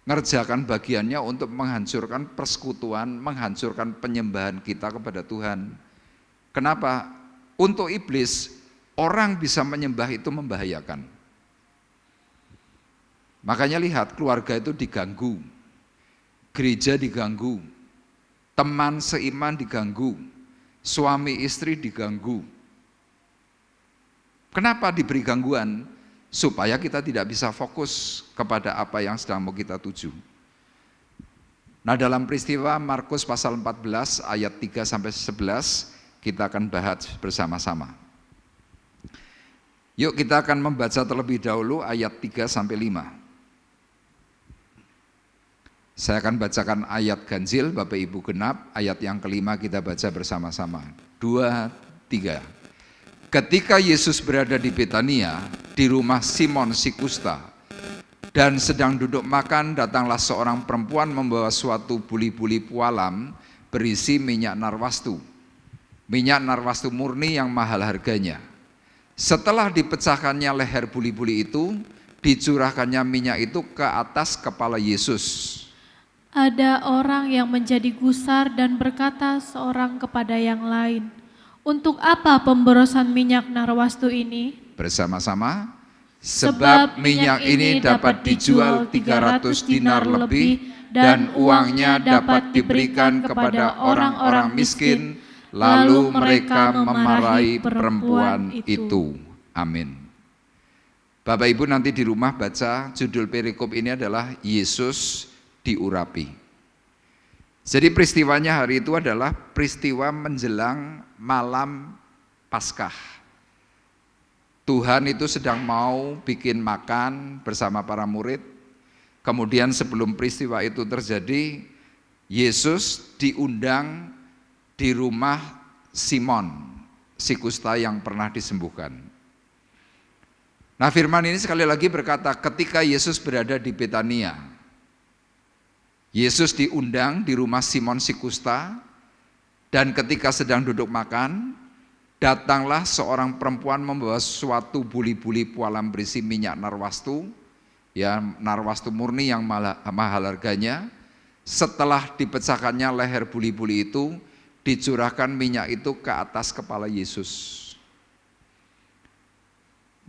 ngerjakan bagiannya untuk menghancurkan persekutuan, menghancurkan penyembahan kita kepada Tuhan. Kenapa? Untuk iblis, orang bisa menyembah itu membahayakan. Makanya lihat keluarga itu diganggu, gereja diganggu, teman seiman diganggu, suami istri diganggu. Kenapa diberi gangguan? Supaya kita tidak bisa fokus kepada apa yang sedang mau kita tuju. Nah dalam peristiwa Markus pasal 14 ayat 3-11 kita akan bahas bersama-sama. Yuk kita akan membaca terlebih dahulu ayat 3-5. Saya akan bacakan ayat ganjil, Bapak Ibu genap, ayat yang kelima kita baca bersama-sama. 2, 3. Ketika Yesus berada di Betania, di rumah Simon si kusta, dan sedang duduk makan, datanglah seorang perempuan membawa suatu buli-buli pualam berisi minyak narwastu. Minyak narwastu murni yang mahal harganya. Setelah dipecahkannya leher buli-buli itu, dicurahkannya minyak itu ke atas kepala Yesus. Ada orang yang menjadi gusar dan berkata seorang kepada yang lain, "Untuk apa pemborosan minyak narwastu ini?" Bersama-sama, sebab minyak ini dapat dijual 300 dinar lebih dan uangnya dapat diberikan kepada orang-orang miskin, lalu mereka memarahi perempuan itu. Amin. Bapak Ibu nanti di rumah baca judul perikop ini adalah Yesus diurapi. Jadi peristiwanya hari itu adalah peristiwa menjelang malam Paskah. Tuhan itu sedang mau bikin makan bersama para murid. Kemudian sebelum peristiwa itu terjadi, Yesus diundang di rumah Simon, si kusta yang pernah disembuhkan. Nah firman ini sekali lagi berkata ketika Yesus berada di Betania, Yesus diundang di rumah Simon si kusta, dan ketika sedang duduk makan, datanglah seorang perempuan membawa suatu buli-buli pualam berisi minyak narwastu, ya narwastu murni yang mahal harganya. Setelah dipecahkannya leher buli-buli itu, dicurahkan minyak itu ke atas kepala Yesus.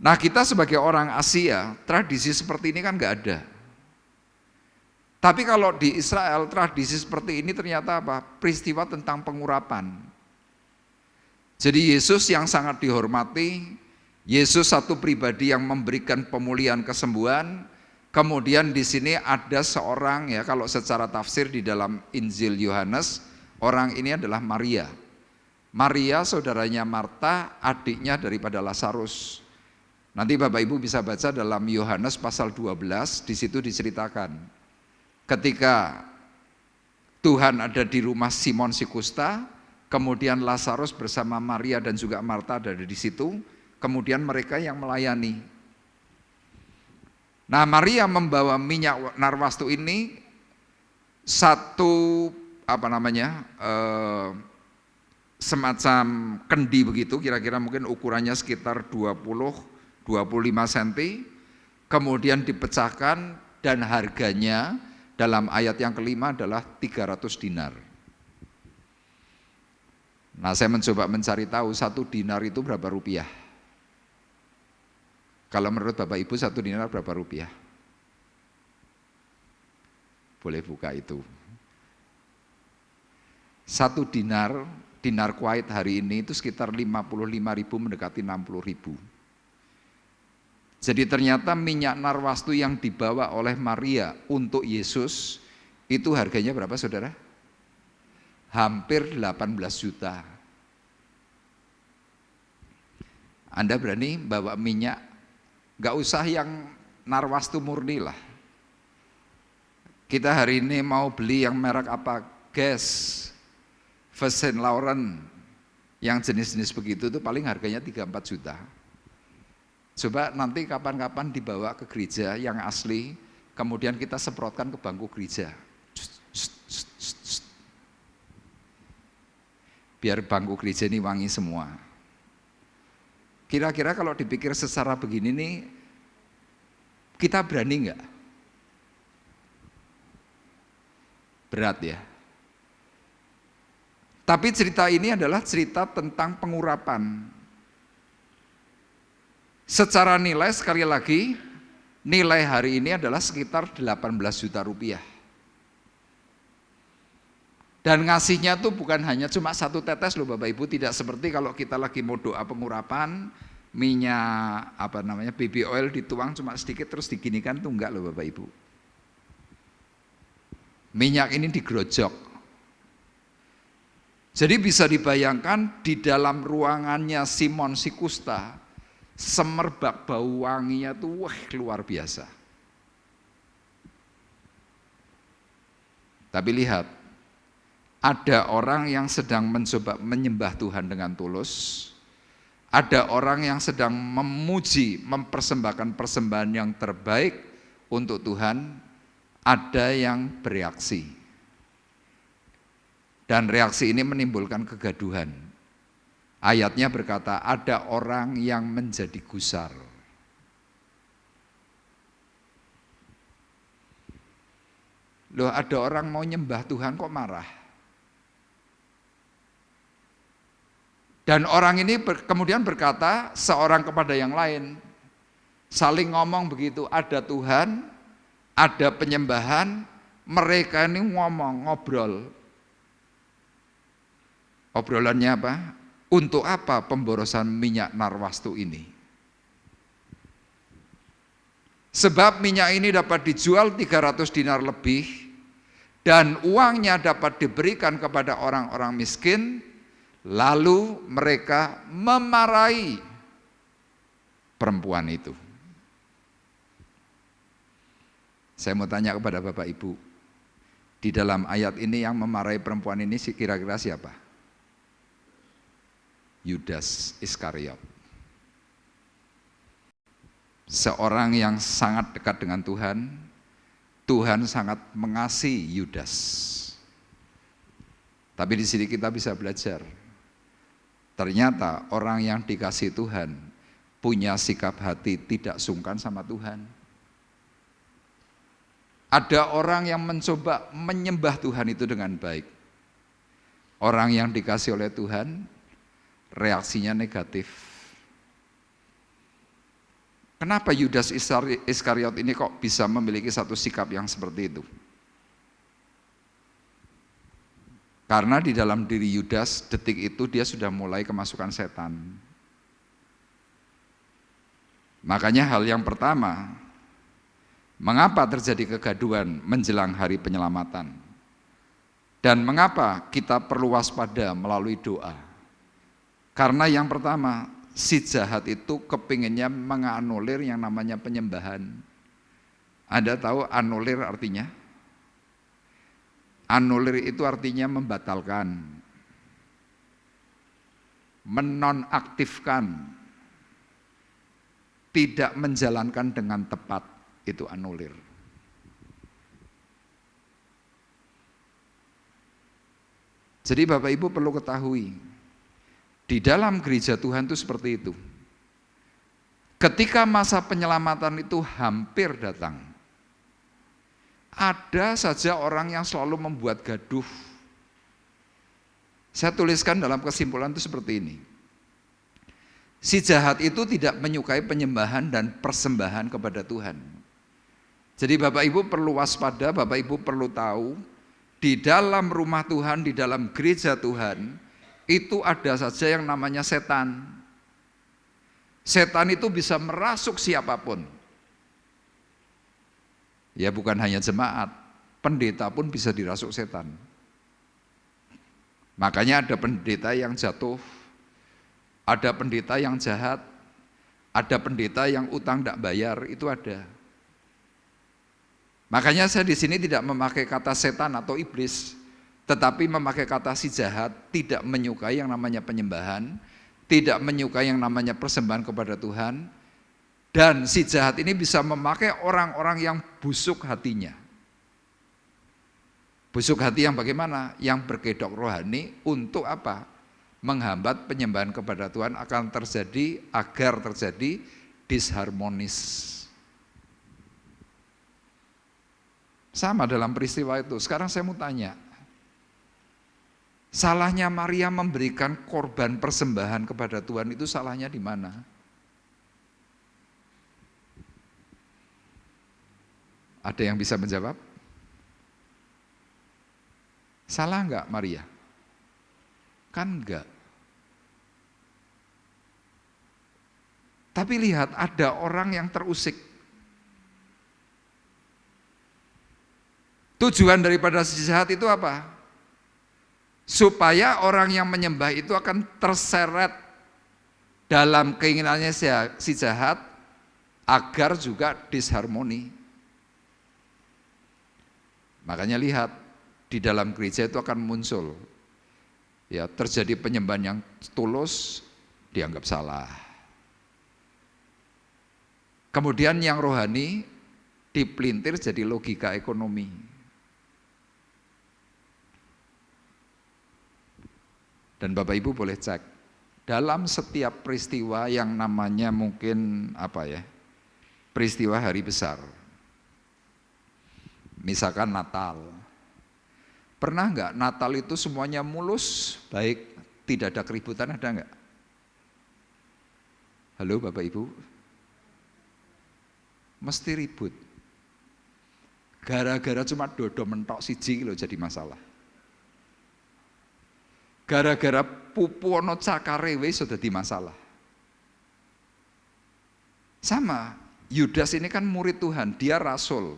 Nah, kita sebagai orang Asia, tradisi seperti ini kan nggak ada. Tapi kalau di Israel, tradisi seperti ini ternyata apa? Peristiwa tentang pengurapan. Jadi Yesus yang sangat dihormati, Yesus satu pribadi yang memberikan pemulihan kesembuhan. Kemudian di sini ada seorang, ya kalau secara tafsir di dalam Injil Yohanes, orang ini adalah Maria. Maria saudaranya Marta, adiknya daripada Lazarus. Nanti Bapak Ibu bisa baca dalam Yohanes pasal 12, di situ diceritakan. Ketika Tuhan ada di rumah Simon si Kusta, kemudian Lazarus bersama Maria dan juga Marta ada di situ, kemudian mereka yang melayani. Nah, Maria membawa minyak narwastu ini satu semacam kendi begitu, kira-kira mungkin ukurannya sekitar 20-25 cm, kemudian dipecahkan dan harganya dalam ayat yang kelima adalah 300 dinar. Nah, saya mencoba mencari tahu 1 dinar itu berapa rupiah. Kalau menurut Bapak Ibu 1 dinar berapa rupiah? Boleh buka itu. 1 dinar, dinar Kuwait hari ini itu sekitar 55.000 mendekati 60.000. Jadi ternyata minyak narwastu yang dibawa oleh Maria untuk Yesus itu harganya berapa saudara? Hampir 18 juta. Anda berani bawa minyak? Gak usah yang narwastu murni lah. Kita hari ini mau beli yang merek apa? Guess, Saint Laurent, yang jenis-jenis begitu itu paling harganya 3-4 juta. Coba nanti kapan-kapan dibawa ke gereja yang asli, kemudian kita semprotkan ke bangku gereja. Biar bangku gereja ini wangi semua. Kira-kira kalau dipikir secara begini nih, kita berani enggak? Berat ya. Tapi cerita ini adalah cerita tentang pengurapan. Secara nilai sekali lagi, nilai hari ini adalah sekitar 18 juta rupiah. Dan ngasihnya tuh bukan hanya cuma 1 tetes loh Bapak Ibu, tidak seperti kalau kita lagi mau doa pengurapan, minyak baby oil dituang cuma sedikit terus diginikan tuh enggak loh Bapak Ibu. Minyak ini digerojok. Jadi bisa dibayangkan di dalam ruangannya Simon si Kusta, semerbak bau wanginya tuh wah luar biasa. Tapi lihat, ada orang yang sedang mencoba menyembah Tuhan dengan tulus, ada orang yang sedang memuji, mempersembahkan persembahan yang terbaik untuk Tuhan, ada yang bereaksi. Dan reaksi ini menimbulkan kegaduhan. Ayatnya berkata, ada orang yang menjadi gusar. Loh, ada orang mau nyembah Tuhan kok marah? Dan orang ini kemudian berkata seorang kepada yang lain, saling ngomong begitu, ada Tuhan, ada penyembahan, mereka ini ngobrol. Obrolannya apa? Untuk apa pemborosan minyak narwastu ini? Sebab minyak ini dapat dijual 300 dinar lebih dan uangnya dapat diberikan kepada orang-orang miskin. Lalu mereka memarahi perempuan itu. Saya mau tanya kepada Bapak Ibu, di dalam ayat ini yang memarahi perempuan ini kira-kira siapa? Yudas Iskariot. Seorang yang sangat dekat dengan Tuhan, Tuhan sangat mengasihi Yudas. Tapi di sini kita bisa belajar. Ternyata orang yang dikasih Tuhan punya sikap hati tidak sungkan sama Tuhan. Ada orang yang mencoba menyembah Tuhan itu dengan baik. Orang yang dikasih oleh Tuhan reaksinya negatif. Kenapa Yudas Iskariot ini kok bisa memiliki satu sikap yang seperti itu? Karena di dalam diri Yudas detik itu dia sudah mulai kemasukan setan. Makanya hal yang pertama, mengapa terjadi kegaduhan menjelang hari penyelamatan? Dan mengapa kita perlu waspada melalui doa? Karena yang pertama, si jahat itu kepinginnya menganulir yang namanya penyembahan. Anda tahu anulir artinya? Anulir itu artinya membatalkan, menonaktifkan, tidak menjalankan dengan tepat, itu anulir. Jadi Bapak Ibu perlu ketahui, di dalam gereja Tuhan itu seperti itu. Ketika masa penyelamatan itu hampir datang, ada saja orang yang selalu membuat gaduh. Saya tuliskan dalam kesimpulan itu seperti ini. Si jahat itu tidak menyukai penyembahan dan persembahan kepada Tuhan. Jadi Bapak Ibu perlu waspada, Bapak Ibu perlu tahu, di dalam rumah Tuhan, di dalam gereja Tuhan, itu ada saja yang namanya setan. Setan itu bisa merasuk siapapun. Ya bukan hanya jemaat, pendeta pun bisa dirasuk setan. Makanya ada pendeta yang jatuh, ada pendeta yang jahat, ada pendeta yang utang tidak bayar, itu ada. Makanya saya di sini tidak memakai kata setan atau iblis, tetapi memakai kata si jahat, tidak menyukai yang namanya penyembahan, tidak menyukai yang namanya persembahan kepada Tuhan. Dan si jahat ini bisa memakai orang-orang yang busuk hatinya. Busuk hati yang bagaimana? Yang berkedok rohani untuk apa? Menghambat penyembahan kepada Tuhan akan terjadi, agar terjadi disharmonis. Sama dalam peristiwa itu. Sekarang saya mau tanya, salahnya Maria memberikan korban persembahan kepada Tuhan itu salahnya di mana? Ada yang bisa menjawab? Salah enggak Maria? Kan enggak. Tapi lihat, ada orang yang terusik. Tujuan daripada si jahat itu apa? Supaya orang yang menyembah itu akan terseret dalam keinginannya si jahat, agar juga disharmoni. Makanya lihat, di dalam gereja itu akan muncul, ya terjadi penyembahan yang tulus, dianggap salah. Kemudian yang rohani dipelintir jadi logika ekonomi. Dan Bapak Ibu boleh cek, dalam setiap peristiwa yang namanya mungkin peristiwa hari besar. Misalkan Natal. Pernah enggak Natal itu semuanya mulus, baik, tidak ada keributan, ada enggak? Halo Bapak Ibu? Mesti ribut. Gara-gara cuma dodo mentok siji loh jadi masalah. Gara-gara pupu ono cakarewe sudah di masalah. Sama, Yudas ini kan murid Tuhan, dia rasul.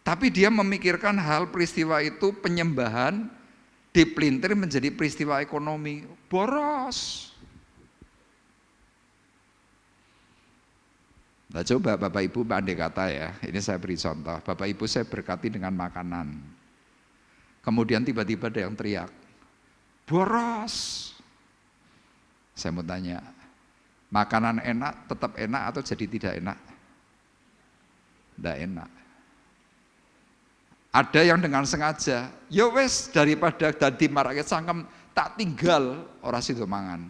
Tapi dia memikirkan hal peristiwa itu penyembahan dipelintir menjadi peristiwa ekonomi. Boros. Nah coba Bapak Ibu andai kata ya, ini saya beri contoh. Bapak Ibu saya berkati dengan makanan. Kemudian tiba-tiba ada yang teriak, boros. Saya mau tanya, makanan enak tetap enak atau jadi tidak enak? Tidak enak. Ada yang dengan sengaja, ya wes daripada dadi marake cangkem tak tinggal ora sido mangan.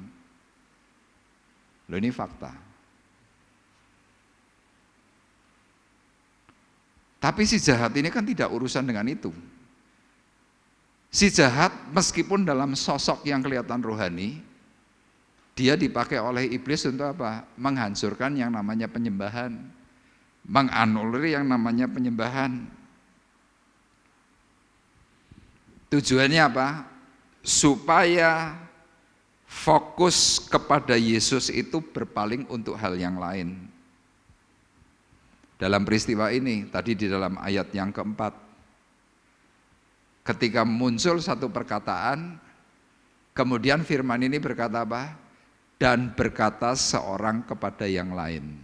Loh ini fakta. Tapi si jahat ini kan tidak urusan dengan itu. Si jahat meskipun dalam sosok yang kelihatan rohani, Dia dipakai oleh iblis untuk apa? Menghancurkan yang namanya penyembahan, menganulir yang namanya penyembahan. Tujuannya apa? Supaya fokus kepada Yesus itu berpaling untuk hal yang lain. Dalam peristiwa ini, tadi di dalam ayat yang keempat, ketika muncul satu perkataan, kemudian firman ini berkata apa? Dan berkata seorang kepada yang lain.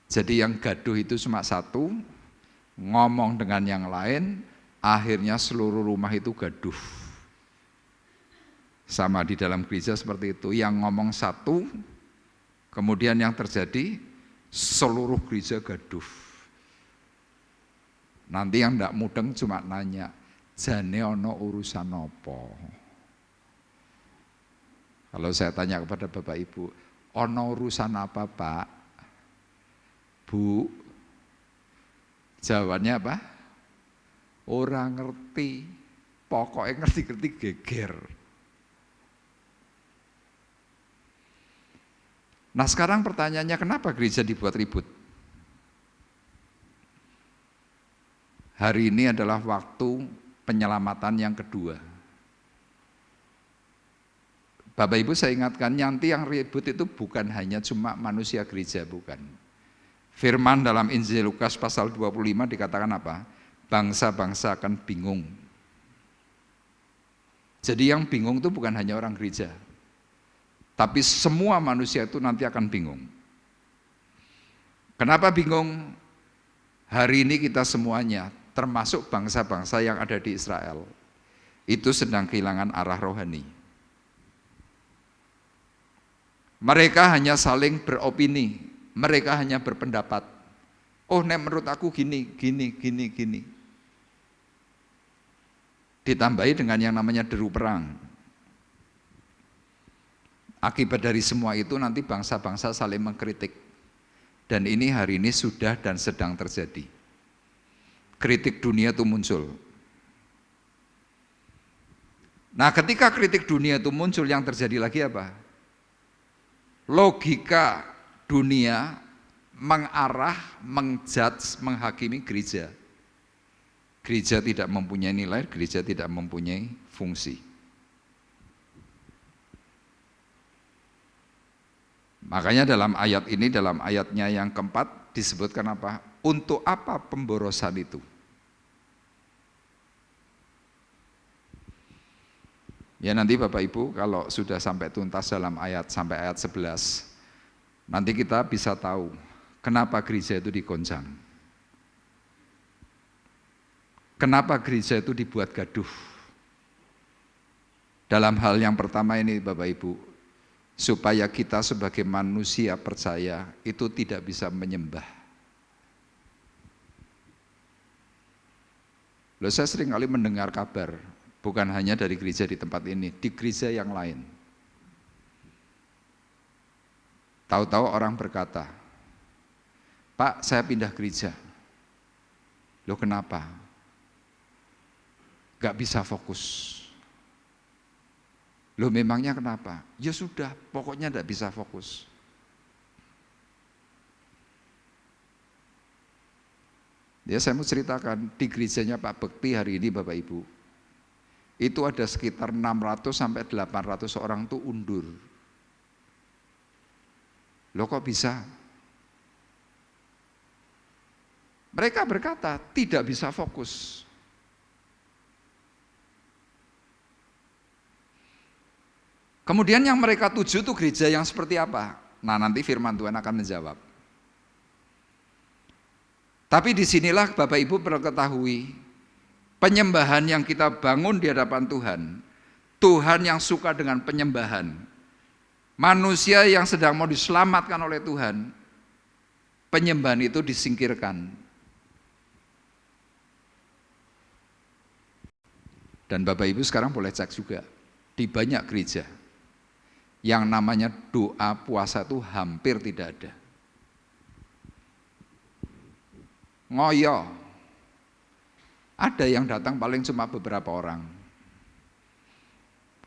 Jadi yang gaduh itu cuma satu, ngomong dengan yang lain, akhirnya seluruh rumah itu gaduh. Sama di dalam gereja seperti itu, yang ngomong satu, kemudian yang terjadi seluruh gereja gaduh. Nanti yang tidak mudeng cuma nanya, jane ono urusan apa? Kalau saya tanya kepada Bapak Ibu, ono urusan apa Pak? Bu? Jawabannya apa? Orang ngerti, pokoknya ngerti-ngerti geger. Nah sekarang pertanyaannya, kenapa gereja dibuat ribut? Hari ini adalah waktu penyelamatan yang kedua. Bapak Ibu saya ingatkan, nanti yang ribut itu bukan hanya cuma manusia gereja, bukan. Firman dalam Injil Lukas pasal 25 dikatakan apa? Bangsa-bangsa akan bingung. Jadi yang bingung itu bukan hanya orang gereja, tapi semua manusia itu nanti akan bingung. Kenapa bingung? Hari ini kita semuanya, termasuk bangsa-bangsa yang ada di Israel, itu sedang kehilangan arah rohani. Mereka hanya saling beropini, mereka hanya berpendapat. Oh, nek menurut aku gini. Ditambahi dengan yang namanya deru perang. Akibat dari semua itu nanti bangsa-bangsa saling mengkritik. Dan ini hari ini sudah dan sedang terjadi. Kritik dunia itu muncul. Nah, ketika kritik dunia itu muncul, yang terjadi lagi apa? Logika dunia mengarah, mengjudge, menghakimi gereja. Gereja tidak mempunyai nilai, gereja tidak mempunyai fungsi. Makanya dalam ayat ini, dalam ayatnya yang keempat disebutkan apa? Untuk apa pemborosan itu? Ya nanti Bapak Ibu kalau sudah sampai tuntas dalam ayat sampai ayat 11, nanti kita bisa tahu kenapa gereja itu digoncang. Kenapa gereja itu dibuat gaduh. Dalam hal yang pertama ini Bapak Ibu, supaya kita sebagai manusia percaya itu tidak bisa menyembah. Loh, saya sering kali mendengar kabar, bukan hanya dari gereja di tempat ini, di gereja yang lain. Tahu-tahu orang berkata, Pak, saya pindah gereja. Loh kenapa? Gak bisa fokus. Loh memangnya kenapa? Ya sudah, pokoknya gak bisa fokus. Ya saya mau ceritakan, di gerejanya Pak Bekti hari ini Bapak Ibu, itu ada sekitar 600 sampai 800 orang tuh undur. Loh kok bisa? Mereka berkata tidak bisa fokus. Kemudian yang mereka tuju tuh gereja yang seperti apa? Nah nanti firman Tuhan akan menjawab. Tapi disinilah Bapak Ibu perlu ketahui, penyembahan yang kita bangun di hadapan Tuhan, Tuhan yang suka dengan penyembahan. Manusia yang sedang mau diselamatkan oleh Tuhan, penyembahan itu disingkirkan. Dan Bapak Ibu sekarang boleh cek juga, di banyak gereja, yang namanya doa puasa itu hampir tidak ada. Ngoyo. Ada yang datang paling cuma beberapa orang.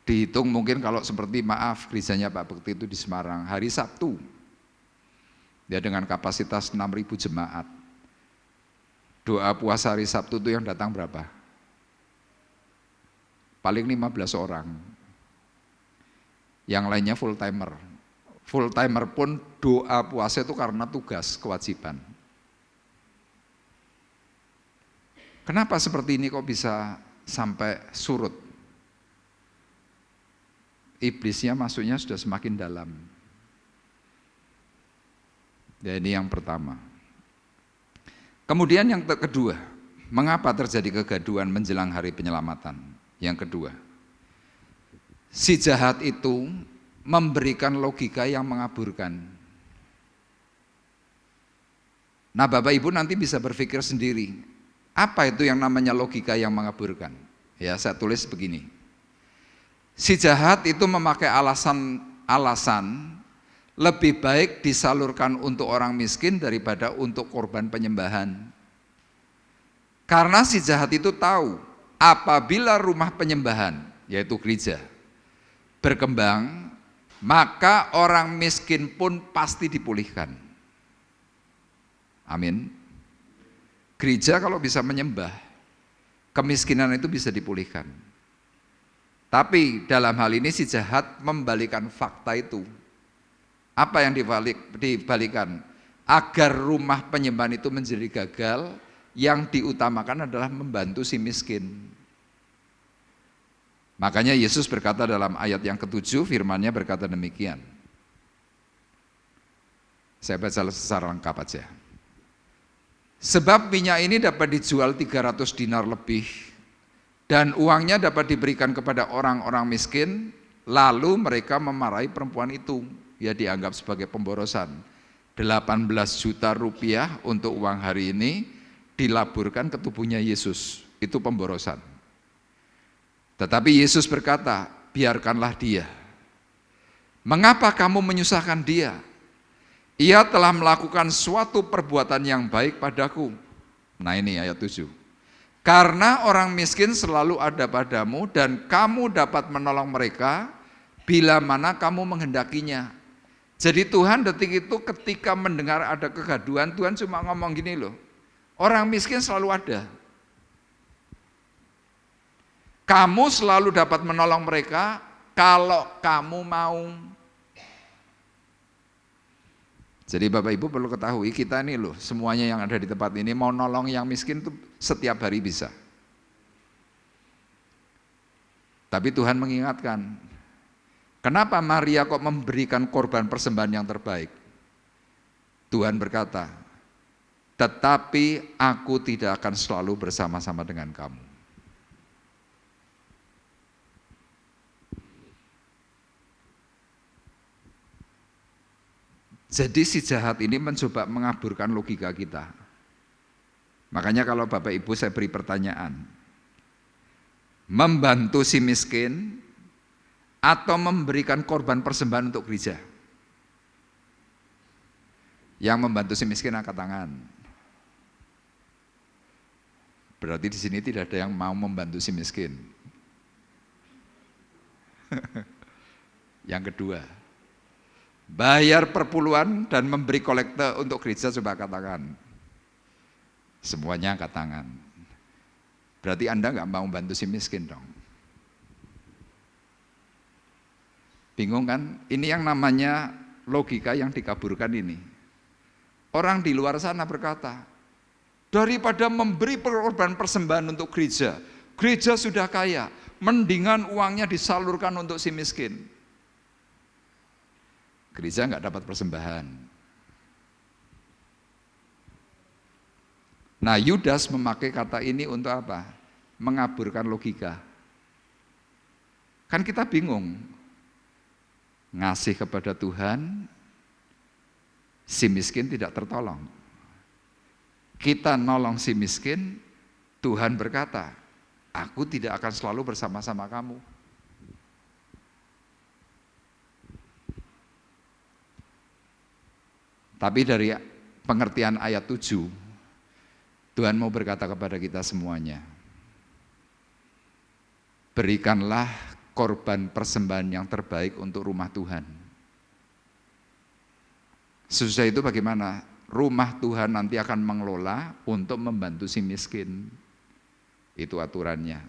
Dihitung mungkin kalau seperti gerejanya Pak Bekti itu di Semarang, hari Sabtu, ya dengan kapasitas 6.000 jemaat. Doa puasa hari Sabtu itu yang datang berapa? Paling 15 orang. Yang lainnya full timer. Full timer pun doa puasa itu karena tugas, kewajiban. Kenapa seperti ini kok bisa sampai surut? Iblisnya masuknya sudah semakin dalam. Ya, ini yang pertama. Kemudian yang kedua, mengapa terjadi kegaduhan menjelang hari penyelamatan? Yang kedua, si jahat itu memberikan logika yang mengaburkan. Nah, Bapak Ibu nanti bisa berpikir sendiri, apa itu yang namanya logika yang mengaburkan? Ya, saya tulis begini. Si jahat itu memakai alasan lebih baik disalurkan untuk orang miskin daripada untuk korban penyembahan. Karena si jahat itu tahu apabila rumah penyembahan, yaitu gereja, berkembang, maka orang miskin pun pasti dipulihkan. Amin. Gereja kalau bisa menyembah, kemiskinan itu bisa dipulihkan. Tapi dalam hal ini si jahat membalikan fakta itu. Apa yang dibalikan? Agar rumah penyembahan itu menjadi gagal, yang diutamakan adalah membantu si miskin. Makanya Yesus berkata dalam ayat yang ke-7, firman-Nya berkata demikian. Saya baca secara lengkap aja. Sebab minyak ini dapat dijual 300 dinar lebih, dan uangnya dapat diberikan kepada orang-orang miskin, lalu mereka memarahi perempuan itu. Ya, dianggap sebagai pemborosan. 18 juta rupiah untuk uang hari ini dilaburkan ke tubuhnya Yesus. Itu pemborosan. Tetapi Yesus berkata, biarkanlah dia. Mengapa kamu menyusahkan dia? Ia telah melakukan suatu perbuatan yang baik padaku. Nah, ini ayat 7. Karena orang miskin selalu ada padamu dan kamu dapat menolong mereka bila mana kamu menghendakinya. Jadi Tuhan detik itu ketika mendengar ada kegaduhan, Tuhan cuma ngomong gini loh, orang miskin selalu ada. Kamu selalu dapat menolong mereka kalau kamu mau. Jadi Bapak Ibu perlu ketahui, kita ini loh, semuanya yang ada di tempat ini mau nolong yang miskin itu setiap hari bisa. Tapi Tuhan mengingatkan, kenapa Maria kok memberikan korban persembahan yang terbaik? Tuhan berkata, tetapi aku tidak akan selalu bersama-sama dengan kamu. Jadi si jahat ini mencoba mengaburkan logika kita. Makanya kalau Bapak Ibu saya beri pertanyaan, membantu si miskin atau memberikan korban persembahan untuk gereja? Yang membantu si miskin angkat tangan. Berarti di sini tidak ada yang mau membantu si miskin. Yang kedua, bayar perpuluhan dan memberi kolekte untuk gereja, coba angkat tangan. Semuanya angkat tangan. Berarti Anda nggak mau membantu si miskin dong. Bingung kan? Ini yang namanya logika yang dikaburkan ini. Orang di luar sana berkata, daripada memberi korban persembahan untuk gereja, gereja sudah kaya, mendingan uangnya disalurkan untuk si miskin. Gereja nggak dapat persembahan. Nah, Yudas memakai kata ini untuk apa? Mengaburkan logika. Kan kita bingung. Ngasih kepada Tuhan, si miskin tidak tertolong. Kita nolong si miskin, Tuhan berkata, aku tidak akan selalu bersama-sama kamu. Tapi dari pengertian ayat 7, Tuhan mau berkata kepada kita semuanya, berikanlah korban persembahan yang terbaik untuk rumah Tuhan. Sesudah itu bagaimana? Rumah Tuhan nanti akan mengelola untuk membantu si miskin. Itu aturannya.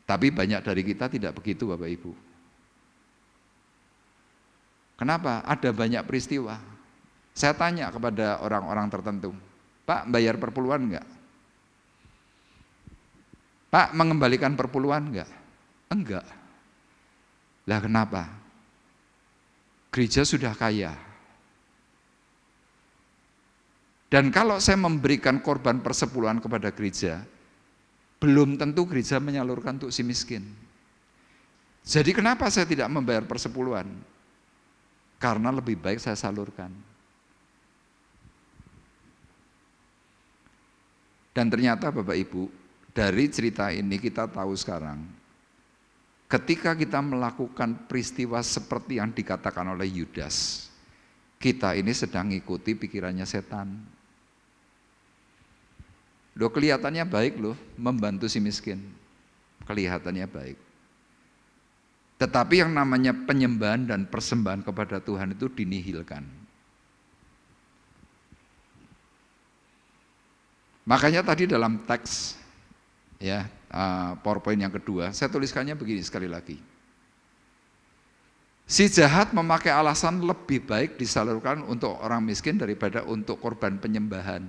Tapi banyak dari kita tidak begitu Bapak Ibu. Kenapa? Ada banyak peristiwa. Saya tanya kepada orang-orang tertentu, Pak, bayar perpuluhan enggak? Pak, mengembalikan perpuluhan enggak? Enggak. Lah kenapa? Gereja sudah kaya. Dan kalau saya memberikan korban persepuluhan kepada gereja, belum tentu gereja menyalurkan untuk si miskin. Jadi kenapa saya tidak membayar persepuluhan? Karena lebih baik saya salurkan. Dan ternyata Bapak Ibu, dari cerita ini kita tahu sekarang, ketika kita melakukan peristiwa seperti yang dikatakan oleh Yudas, kita ini sedang mengikuti pikirannya setan. Loh kelihatannya baik loh, membantu si miskin. Kelihatannya baik. Tetapi yang namanya penyembahan dan persembahan kepada Tuhan itu dinihilkan. Makanya tadi dalam teks ya PowerPoint yang kedua, saya tuliskannya begini sekali lagi. Si jahat memakai alasan lebih baik disalurkan untuk orang miskin daripada untuk korban penyembahan.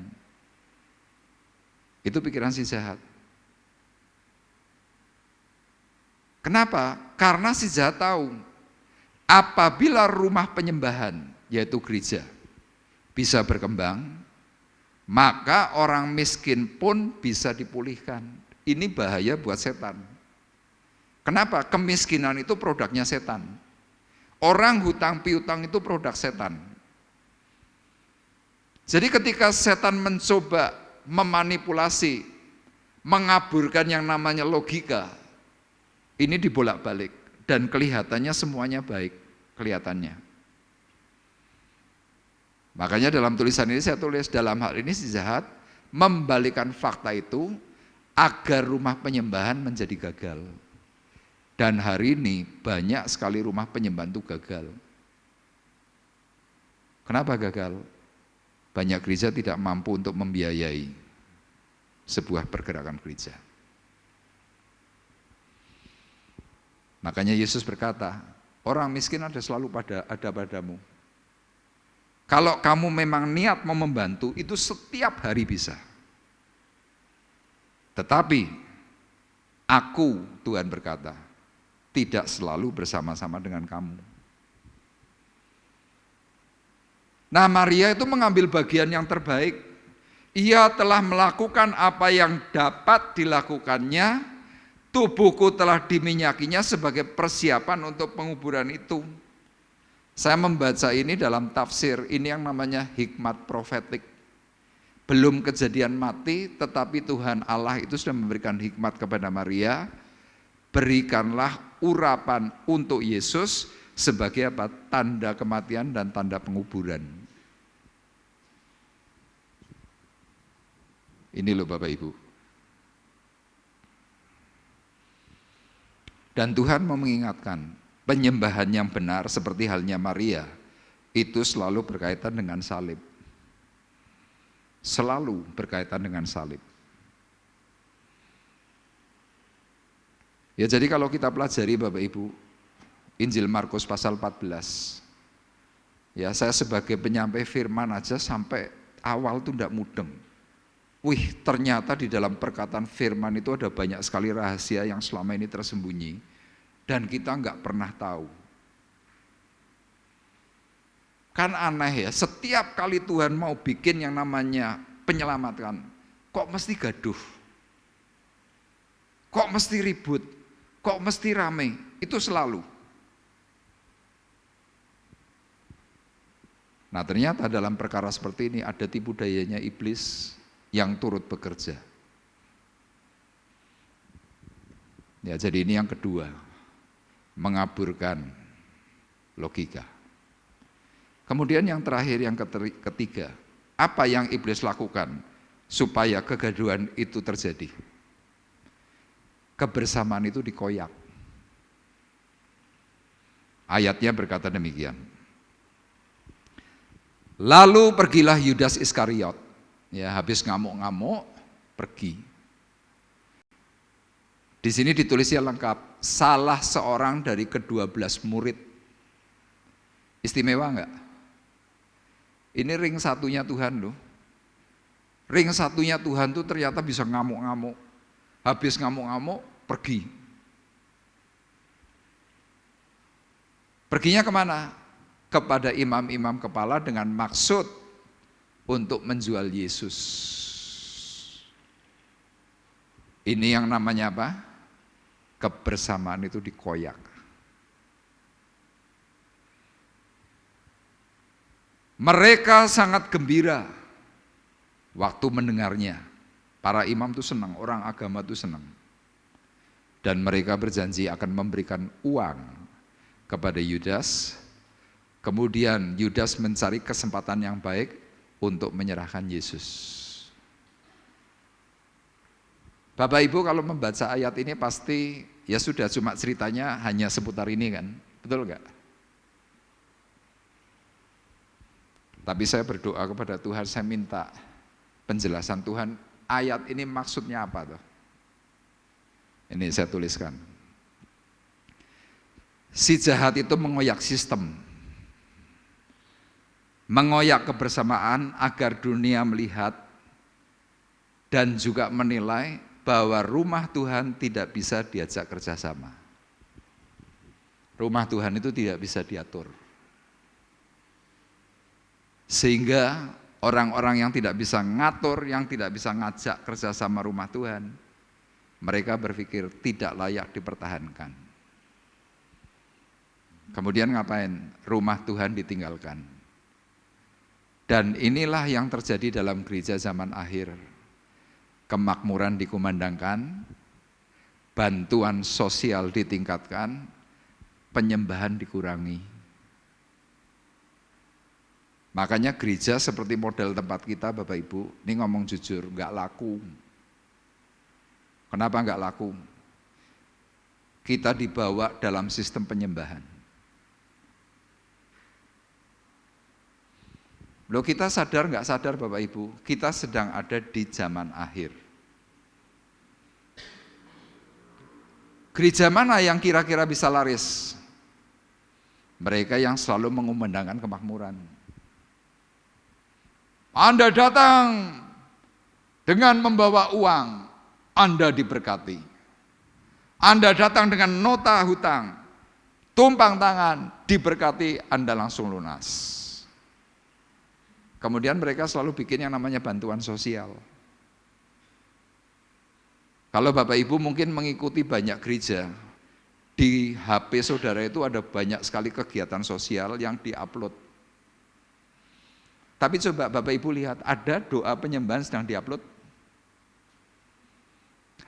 Itu pikiran si jahat. Kenapa? Karena si jahat tahu apabila rumah penyembahan, yaitu gereja, bisa berkembang, maka orang miskin pun bisa dipulihkan. Ini bahaya buat setan. Kenapa? Kemiskinan itu produknya setan. Orang hutang piutang itu produk setan. Jadi ketika setan mencoba memanipulasi, mengaburkan yang namanya logika, ini dibolak-balik dan kelihatannya semuanya baik, kelihatannya. Makanya dalam tulisan ini saya tulis, dalam hal ini si jahat membalikan fakta itu agar rumah penyembahan menjadi gagal. Dan hari ini banyak sekali rumah penyembahan itu gagal. Kenapa gagal? Banyak gereja tidak mampu untuk membiayai sebuah pergerakan gereja. Makanya Yesus berkata, orang miskin ada selalu ada padamu. Kalau kamu memang niat mau membantu, itu setiap hari bisa. Tetapi, aku, Tuhan berkata, tidak selalu bersama-sama dengan kamu. Nah, Maria itu mengambil bagian yang terbaik. Ia telah melakukan apa yang dapat dilakukannya, tubuhku telah diminyakinya sebagai persiapan untuk penguburan itu. Saya membaca ini dalam tafsir, ini yang namanya hikmat profetik. Belum kejadian mati, tetapi Tuhan Allah itu sudah memberikan hikmat kepada Maria, berikanlah urapan untuk Yesus sebagai apa? Tanda kematian dan tanda penguburan. Ini loh Bapak Ibu. Dan Tuhan mau mengingatkan, penyembahan yang benar seperti halnya Maria, itu selalu berkaitan dengan salib. Selalu berkaitan dengan salib. Ya jadi kalau kita pelajari Bapak Ibu, Injil Markus pasal 14, ya saya sebagai penyampai firman aja sampai awal tuh tidak mudeng. Wih, ternyata di dalam perkataan firman itu ada banyak sekali rahasia yang selama ini tersembunyi dan kita nggak pernah tahu. Kan aneh ya, setiap kali Tuhan mau bikin yang namanya penyelamatan, kok mesti gaduh, kok mesti ribut, kok mesti rame, itu selalu. Nah ternyata dalam perkara seperti ini ada tipu dayanya iblis yang turut bekerja. Ya, jadi ini yang kedua, mengaburkan logika. Kemudian yang terakhir, yang ketiga, apa yang iblis lakukan supaya kegaduhan itu terjadi? Kebersamaan itu dikoyak. Ayatnya berkata demikian. Lalu pergilah Yudas Iskariot. Ya, habis ngamuk-ngamuk, pergi. Di sini ditulisnya lengkap, salah seorang dari ke-12 murid. Istimewa enggak? Ini ring satunya Tuhan loh. Ring satunya Tuhan tuh ternyata bisa ngamuk-ngamuk. Habis ngamuk-ngamuk, pergi. Perginya kemana? Kepada imam-imam kepala dengan maksud untuk menjual Yesus. Ini yang namanya apa? Kebersamaan itu dikoyak. Mereka sangat gembira waktu mendengarnya. Para imam itu senang, orang agama itu senang. Dan mereka berjanji akan memberikan uang kepada Yudas. Kemudian Yudas mencari kesempatan yang baik untuk menyerahkan Yesus. Bapak Ibu kalau membaca ayat ini pasti ya sudah cuma ceritanya hanya seputar ini kan, betul enggak? Tapi saya berdoa kepada Tuhan, saya minta penjelasan Tuhan, ayat ini maksudnya apa tuh? Ini saya tuliskan. Si jahat itu mengoyak sistem, mengoyak kebersamaan agar dunia melihat dan juga menilai bahwa rumah Tuhan tidak bisa diajak kerjasama. Rumah Tuhan itu tidak bisa diatur. Sehingga orang-orang yang tidak bisa ngatur, yang tidak bisa ngajak kerjasama rumah Tuhan, mereka berpikir tidak layak dipertahankan. Kemudian ngapain? Rumah Tuhan ditinggalkan. Dan inilah yang terjadi dalam gereja zaman akhir. Kemakmuran dikumandangkan, bantuan sosial ditingkatkan, penyembahan dikurangi. Makanya gereja seperti model tempat kita Bapak Ibu, ini ngomong jujur, enggak laku. Kenapa enggak laku? Kita dibawa dalam sistem penyembahan. Loh kita sadar enggak sadar Bapak Ibu, kita sedang ada di zaman akhir. Gereja mana yang kira-kira bisa laris? Mereka yang selalu mengumandangkan kemakmuran. Anda datang dengan membawa uang, Anda diberkati. Anda datang dengan nota hutang, tumpang tangan, diberkati, Anda langsung lunas. Kemudian mereka selalu bikin yang namanya bantuan sosial. Kalau Bapak Ibu mungkin mengikuti banyak gereja, di HP saudara itu ada banyak sekali kegiatan sosial yang diupload. Tapi coba Bapak Ibu lihat, ada doa penyembahan sedang diupload?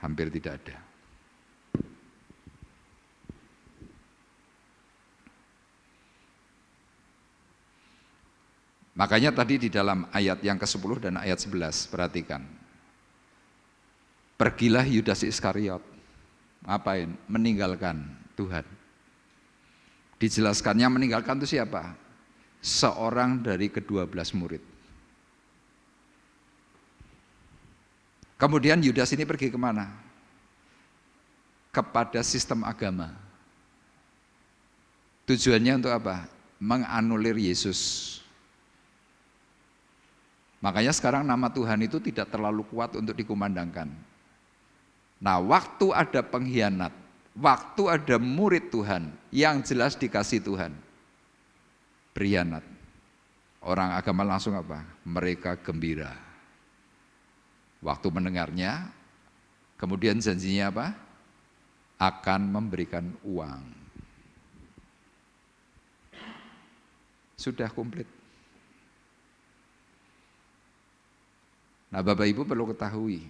Hampir tidak ada. Makanya tadi di dalam ayat yang ke-10 dan ayat 11, perhatikan. Pergilah Yudas Iskariot. Ngapain? Meninggalkan Tuhan. Dijelaskannya meninggalkan itu siapa? Seorang dari ke-12 murid. Kemudian Yudas ini pergi kemana? Kepada sistem agama. Tujuannya untuk apa? Menganulir Yesus. Makanya sekarang nama Tuhan itu tidak terlalu kuat untuk dikumandangkan. Nah, waktu ada pengkhianat, waktu ada murid Tuhan yang jelas dikasih Tuhan, berkhianat. Orang agama langsung apa? Mereka gembira. Waktu mendengarnya, kemudian janjinya apa? Akan memberikan uang. Sudah komplit. Nah, Bapak Ibu perlu ketahui,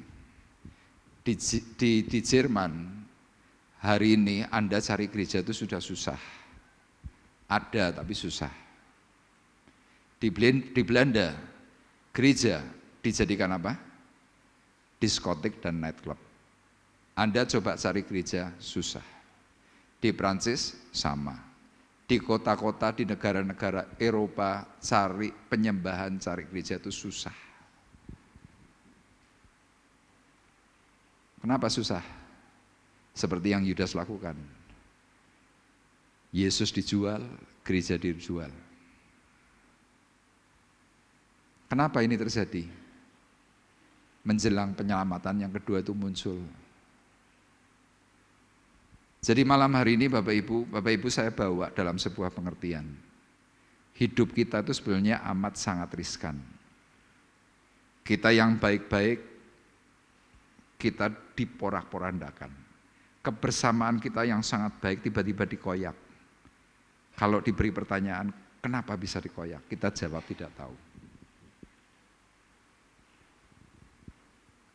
di Jerman hari ini Anda cari gereja itu sudah susah. Ada tapi susah. Di Belanda gereja dijadikan apa? Diskotik dan nightclub. Anda coba cari gereja susah. Di Prancis sama. Di kota-kota, di negara-negara Eropa, cari penyembahan, cari gereja itu susah. Kenapa susah? Seperti yang Yudas lakukan. Yesus dijual, gereja dijual. Kenapa ini terjadi? Menjelang penyelamatan yang kedua itu muncul. Jadi malam hari ini Bapak Ibu saya bawa dalam sebuah pengertian. Hidup kita itu sebenarnya amat sangat riskan. Kita yang baik-baik, kita diporak-porandakan. Kebersamaan kita yang sangat baik tiba-tiba dikoyak. Kalau diberi pertanyaan, kenapa bisa dikoyak? Kita jawab tidak tahu.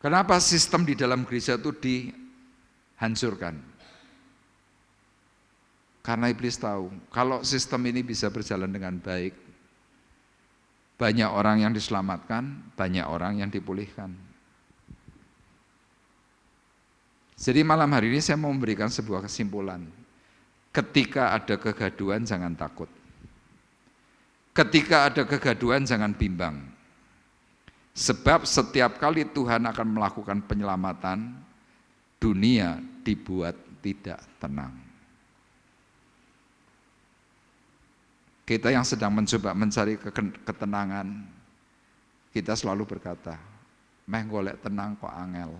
Kenapa sistem di dalam gereja itu dihancurkan? Karena iblis tahu, kalau sistem ini bisa berjalan dengan baik, banyak orang yang diselamatkan, banyak orang yang dipulihkan. Jadi malam hari ini saya mau memberikan sebuah kesimpulan. Ketika ada kegaduhan jangan takut. Ketika ada kegaduhan jangan bimbang. Sebab setiap kali Tuhan akan melakukan penyelamatan, dunia dibuat tidak tenang. Kita yang sedang mencoba mencari ketenangan, kita selalu berkata, meh golek tenang kok angel.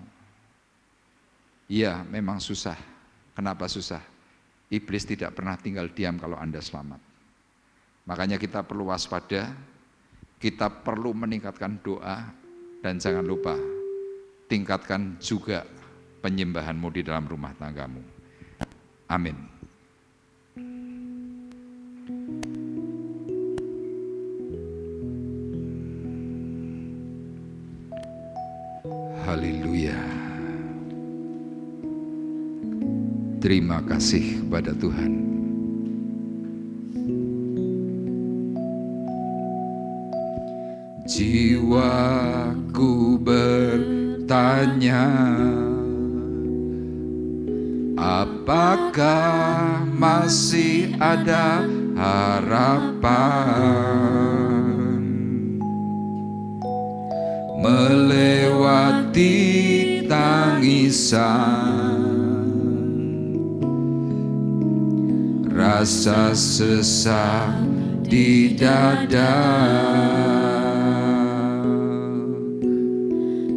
Iya, memang susah. Kenapa susah? Iblis tidak pernah tinggal diam kalau Anda selamat. Makanya kita perlu waspada, kita perlu meningkatkan doa, dan jangan lupa, tingkatkan juga penyembahanmu di dalam rumah tanggamu. Amin. Haleluya. Terima kasih kepada Tuhan. Jiwaku bertanya, apakah masih ada harapan melewati tangisan, rasa sesak di dada.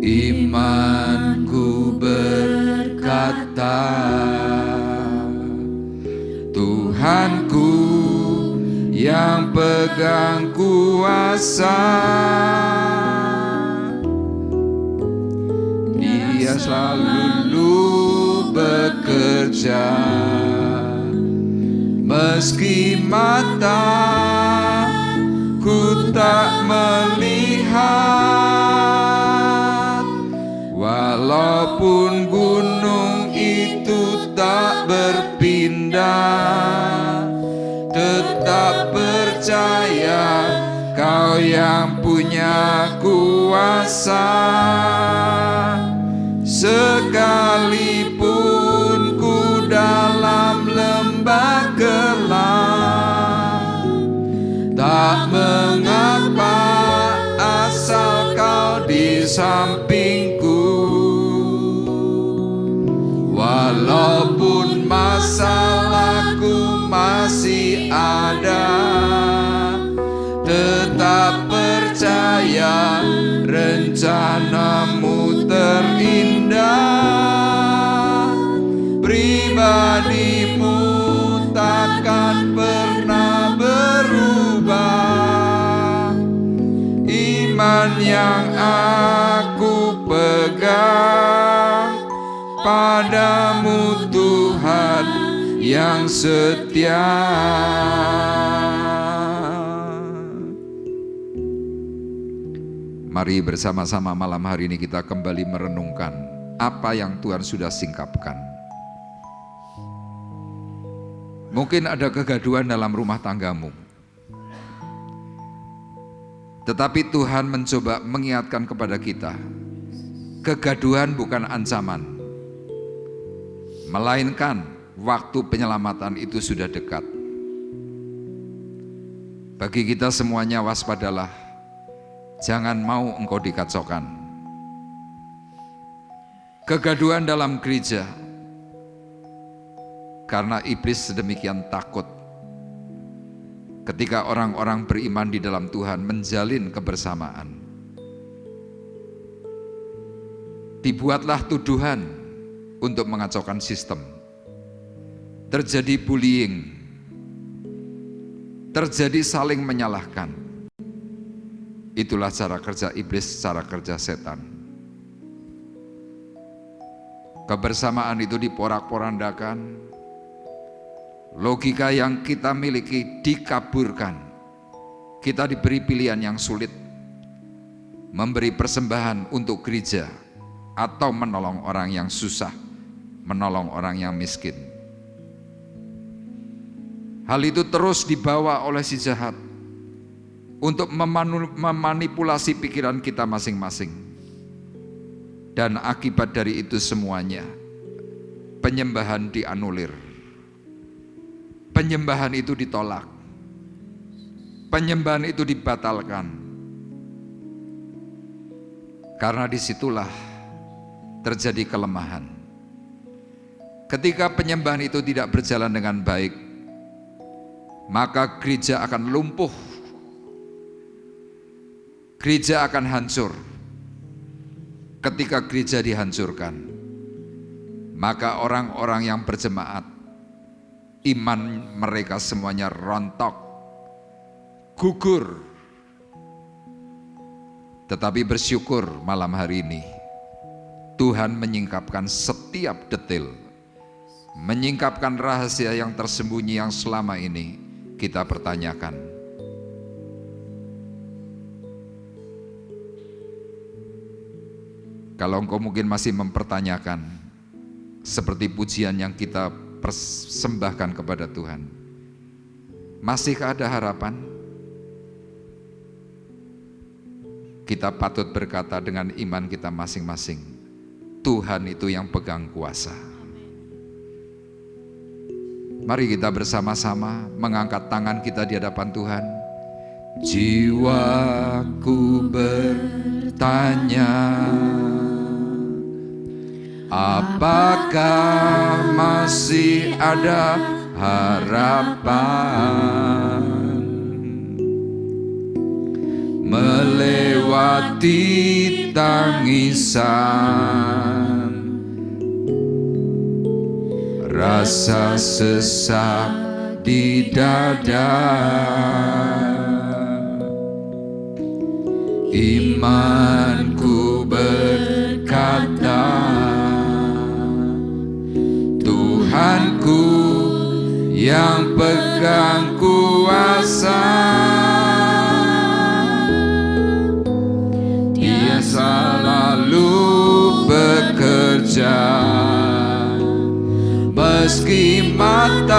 Imanku berkata, Tuhanku yang pegang kuasa, Dia selalu bekerja, meski mataku tak melihat, walaupun gunung itu tak berpindah, tetap percaya Kau yang punya kuasa. Sekalipun ku dalam lembah gelap, tak mengapa asal Kau di sampingku. Walaupun masalahku masih ada, tetap percaya rencanamu terindah. Pribadimu takkan pernah berubah. Iman yang aku pegang padamu, Tuhan yang setia. Mari bersama-sama malam hari ini kita kembali merenungkan apa yang Tuhan sudah singkapkan. Mungkin ada kegaduhan dalam rumah tanggamu, tetapi Tuhan mencoba mengingatkan kepada kita, kegaduhan bukan ancaman, melainkan waktu penyelamatan itu sudah dekat. Bagi kita semuanya, waspadalah, jangan mau engkau dikacaukan. Kegaduhan dalam gereja, karena iblis sedemikian takut ketika orang-orang beriman di dalam Tuhan menjalin kebersamaan. Dibuatlah tuduhan untuk mengacaukan sistem. Terjadi bullying, terjadi saling menyalahkan. Itulah cara kerja iblis, cara kerja setan. Kebersamaan itu diporak-porandakan, logika yang kita miliki dikaburkan. Kita diberi pilihan yang sulit, memberi persembahan untuk gereja atau menolong orang yang susah, menolong orang yang miskin. Hal itu terus dibawa oleh si jahat untuk memanipulasi pikiran kita masing-masing. Dan akibat dari itu semuanya, penyembahan dianulir. Penyembahan itu ditolak. Penyembahan itu dibatalkan. Karena disitulah terjadi kelemahan. Ketika penyembahan itu tidak berjalan dengan baik, maka gereja akan lumpuh. Gereja akan hancur. Ketika gereja dihancurkan, maka orang-orang yang berjemaat, iman mereka semuanya rontok, gugur. Tetapi bersyukur malam hari ini, Tuhan menyingkapkan setiap detail, menyingkapkan rahasia yang tersembunyi yang selama ini kita pertanyakan. Kalau engkau mungkin masih mempertanyakan, seperti pujian yang kita persembahkan kepada Tuhan, masihkah ada harapan? Kita patut berkata dengan iman kita masing-masing, Tuhan itu yang pegang kuasa. Mari kita bersama-sama mengangkat tangan kita di hadapan Tuhan. Jiwaku bertanya, apakah masih ada harapan melewati tangisan, rasa sesak di dada? Imanku berkata, Tuhanku yang pegang kuasa, Dia selalu bekerja, meski mataku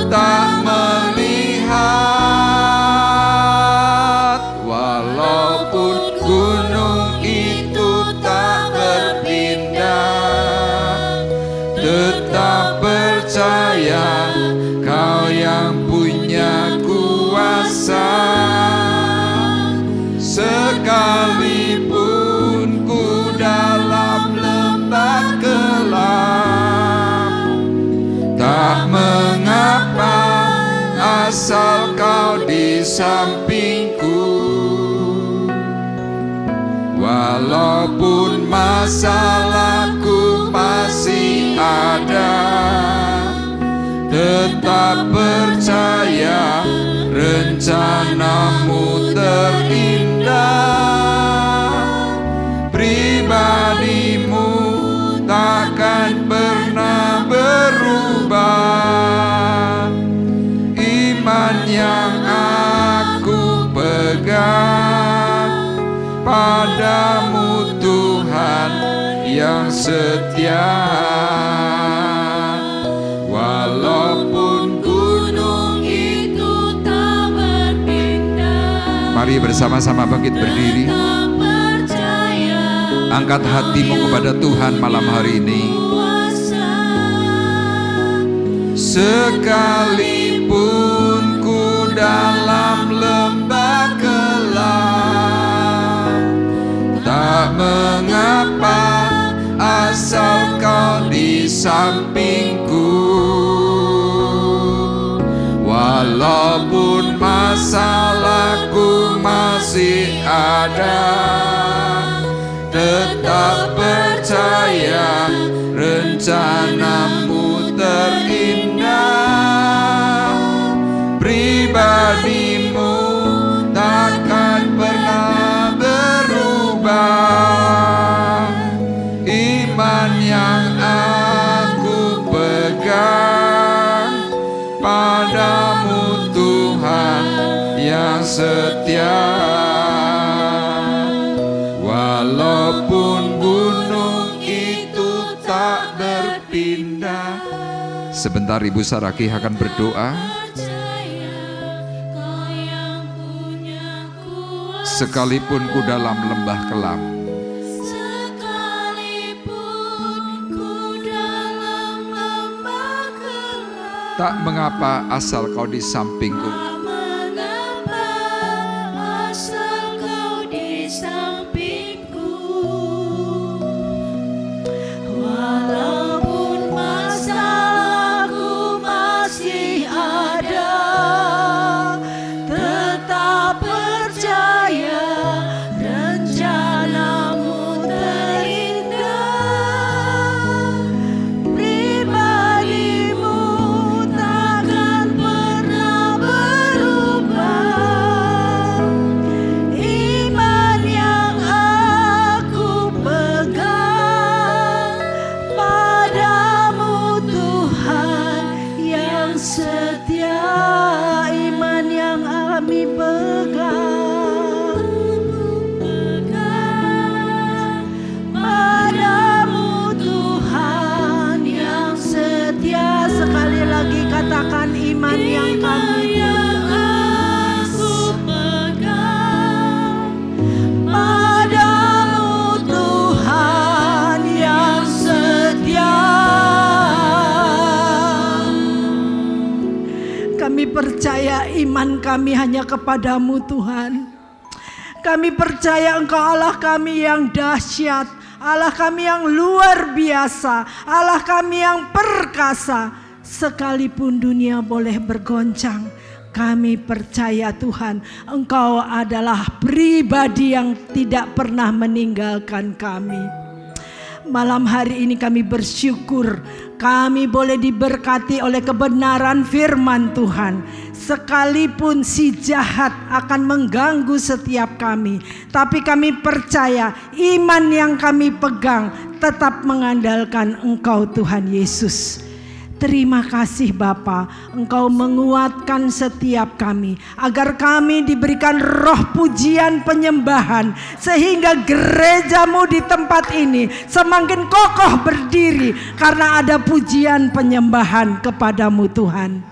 tak melihat, walaupun gunung itu tak berpindah, tetap percaya Kau yang punya kuasa. Sekalipun ku dalam lembah gelap, tak mengapa asal Kau di sampingku. Walaupun masalahku masih ada, tetap percaya rencanamu terindah. Pribadimu takkan pernah berubah. Iman yang aku pegang padamu, Tuhan yang setia. Walaupun gunung itu tak berpindah, mari bersama-sama bangkit berdiri. Angkat hatimu kepada Tuhan malam hari ini. Sekalipun ku dalam lembah kelam. Tak mengapa asal kau di sampingku. Walaupun masalahku masih ada, tetap percaya rencanamu terindah. Pribadimu takkan pernah berubah. Iman yang aku pegang padamu Tuhan yang setia. Walaupun gunung itu tak berpindah. Sebentar Ibu Saraki akan berdoa. Sekalipun ku dalam lembah kelam, tak mengapa asal kau di sampingku. Walaupun masalahku masih ada, tetap percaya rencanamu terindah. Pribadimu takkan pernah berubah. Iman yang aku pegang padamu Tuhan yang setia. Iman yang kami pegang padamu Tuhan yang setia. Sekali lagi katakan iman yang kami pegang padamu Tuhan yang setia. Kami percaya iman kami hanya kepadamu Tuhan. Kami percaya Engkau Allah kami yang dahsyat, Allah kami yang luar biasa, Allah kami yang perkasa. Sekalipun dunia boleh bergoncang, kami percaya Tuhan Engkau adalah pribadi yang tidak pernah meninggalkan kami. Malam hari ini kami bersyukur kami boleh diberkati oleh kebenaran firman Tuhan. Sekalipun si jahat akan mengganggu setiap kami, tapi kami percaya iman yang kami pegang tetap mengandalkan Engkau Tuhan Yesus. Terima kasih Bapa, Engkau menguatkan setiap kami agar kami diberikan roh pujian penyembahan, sehingga gerejamu di tempat ini semakin kokoh berdiri karena ada pujian penyembahan kepadamu Tuhan.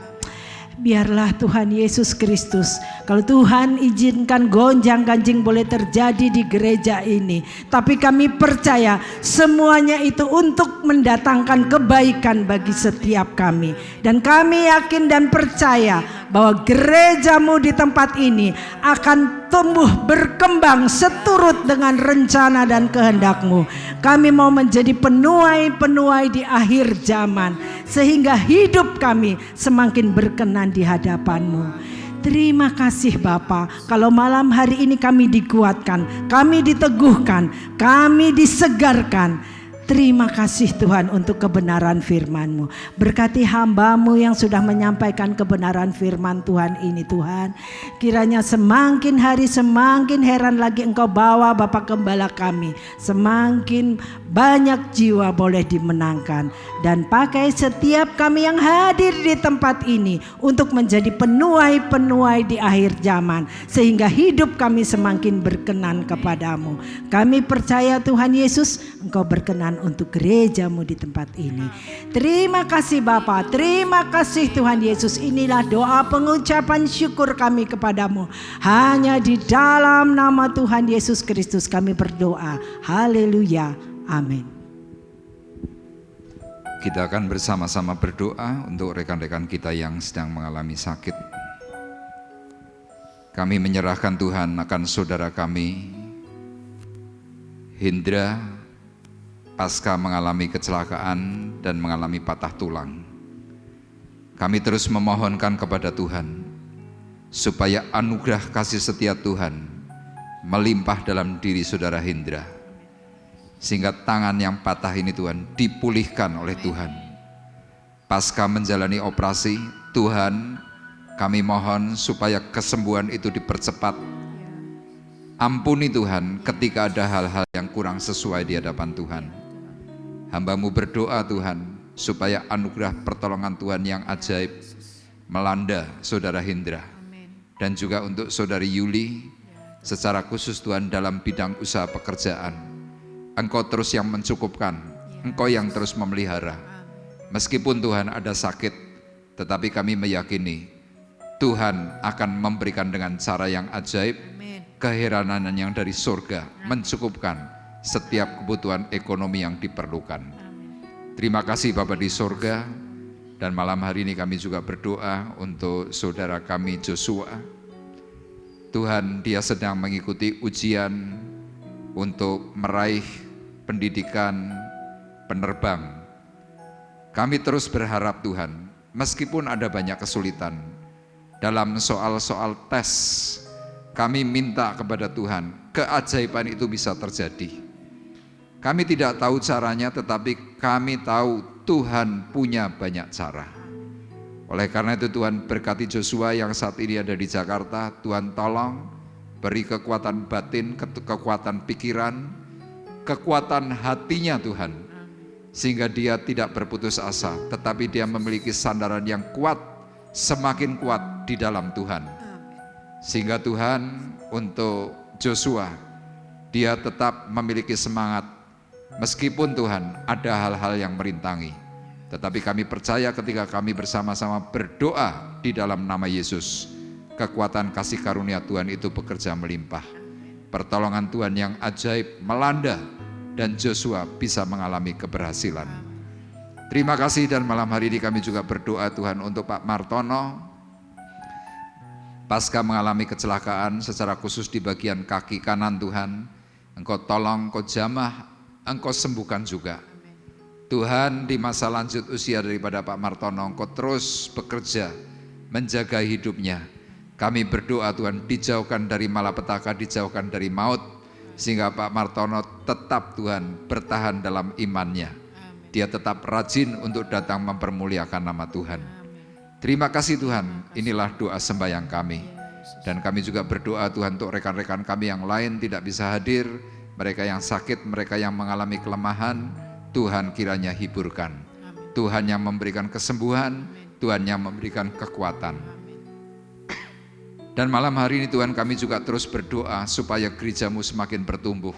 Biarlah Tuhan Yesus Kristus, kalau Tuhan izinkan gonjang-ganjing boleh terjadi di gereja ini, tapi kami percaya semuanya itu untuk mendatangkan kebaikan bagi setiap kami. Dan kami yakin dan percaya bahwa gerejamu di tempat ini akan tumbuh berkembang seturut dengan rencana dan kehendakmu. Kami mau menjadi penuai-penuai di akhir zaman, sehingga hidup kami semakin berkenan di hadapanmu. Terima kasih Bapa, kalau malam hari ini kami dikuatkan, kami diteguhkan, kami disegarkan. Terima kasih Tuhan untuk kebenaran firman-Mu. Berkati hamba-Mu yang sudah menyampaikan kebenaran firman Tuhan ini Tuhan. Kiranya semakin hari semakin heran lagi Engkau bawa Bapa Gembala kami. Semakin banyak jiwa boleh dimenangkan. Dan pakai setiap kami yang hadir di tempat ini untuk menjadi penuai-penuai di akhir zaman. Sehingga hidup kami semakin berkenan kepadamu. Kami percaya Tuhan Yesus, Engkau berkenan untuk gerejamu di tempat ini. Terima kasih Bapa, terima kasih Tuhan Yesus. Inilah doa pengucapan syukur kami kepadamu. Hanya di dalam nama Tuhan Yesus Kristus kami berdoa. Haleluya, amin. Kita akan bersama-sama berdoa untuk rekan-rekan kita yang sedang mengalami sakit. Kami menyerahkan Tuhan akan saudara kami, Hendra, pasca mengalami kecelakaan dan mengalami patah tulang. Kami terus memohonkan kepada Tuhan, supaya anugerah kasih setia Tuhan melimpah dalam diri saudara Hendra, sehingga tangan yang patah ini Tuhan dipulihkan oleh Tuhan. Pasca menjalani operasi, Tuhan kami mohon supaya kesembuhan itu dipercepat. Ampuni Tuhan ketika ada hal-hal yang kurang sesuai di hadapan Tuhan. Hamba-Mu berdoa Tuhan, supaya anugerah pertolongan Tuhan yang ajaib melanda saudara Hendra. Dan juga untuk saudari Yuli, secara khusus Tuhan dalam bidang usaha pekerjaan. Engkau terus yang mencukupkan, Engkau yang terus memelihara. Meskipun Tuhan ada sakit, tetapi kami meyakini Tuhan akan memberikan dengan cara yang ajaib, keheranan yang dari surga, mencukupkan setiap kebutuhan ekonomi yang diperlukan. Terima kasih Bapa di surga, dan malam hari ini kami juga berdoa untuk saudara kami Joshua. Tuhan, dia sedang mengikuti ujian untuk meraih pendidikan penerbang. Kami terus berharap Tuhan, meskipun ada banyak kesulitan dalam soal-soal tes, kami minta kepada Tuhan, keajaiban itu bisa terjadi. Kami tidak tahu caranya, tetapi kami tahu Tuhan punya banyak cara. Oleh karena itu Tuhan berkati Joshua yang saat ini ada di Jakarta. Tuhan tolong beri kekuatan batin, kekuatan pikiran, kekuatan hatinya Tuhan, sehingga dia tidak berputus asa, tetapi dia memiliki sandaran yang kuat, semakin kuat di dalam Tuhan. Sehingga Tuhan untuk Joshua, dia tetap memiliki semangat. Meskipun Tuhan ada hal-hal yang merintangi, tetapi kami percaya ketika kami bersama-sama berdoa di dalam nama Yesus, kekuatan kasih karunia Tuhan itu bekerja melimpah. Pertolongan Tuhan yang ajaib melanda dan Joshua bisa mengalami keberhasilan. Terima kasih, dan malam hari ini kami juga berdoa Tuhan untuk Pak Martono. Pasca mengalami kecelakaan secara khusus di bagian kaki kanan Tuhan, Engkau tolong, Engkau jamah, Engkau sembuhkan juga. Tuhan, di masa lanjut usia daripada Pak Martono, Engkau terus bekerja menjaga hidupnya. Kami berdoa Tuhan, dijauhkan dari malapetaka, dijauhkan dari maut, sehingga Pak Martono tetap Tuhan bertahan dalam imannya. Dia tetap rajin untuk datang mempermuliakan nama Tuhan. Terima kasih Tuhan, inilah doa sembahyang kami. Dan kami juga berdoa Tuhan untuk rekan-rekan kami yang lain tidak bisa hadir, mereka yang sakit, mereka yang mengalami kelemahan, Tuhan kiranya hiburkan. Tuhan yang memberikan kesembuhan, Tuhan yang memberikan kekuatan. Dan malam hari ini Tuhan kami juga terus berdoa supaya gereja-Mu semakin bertumbuh.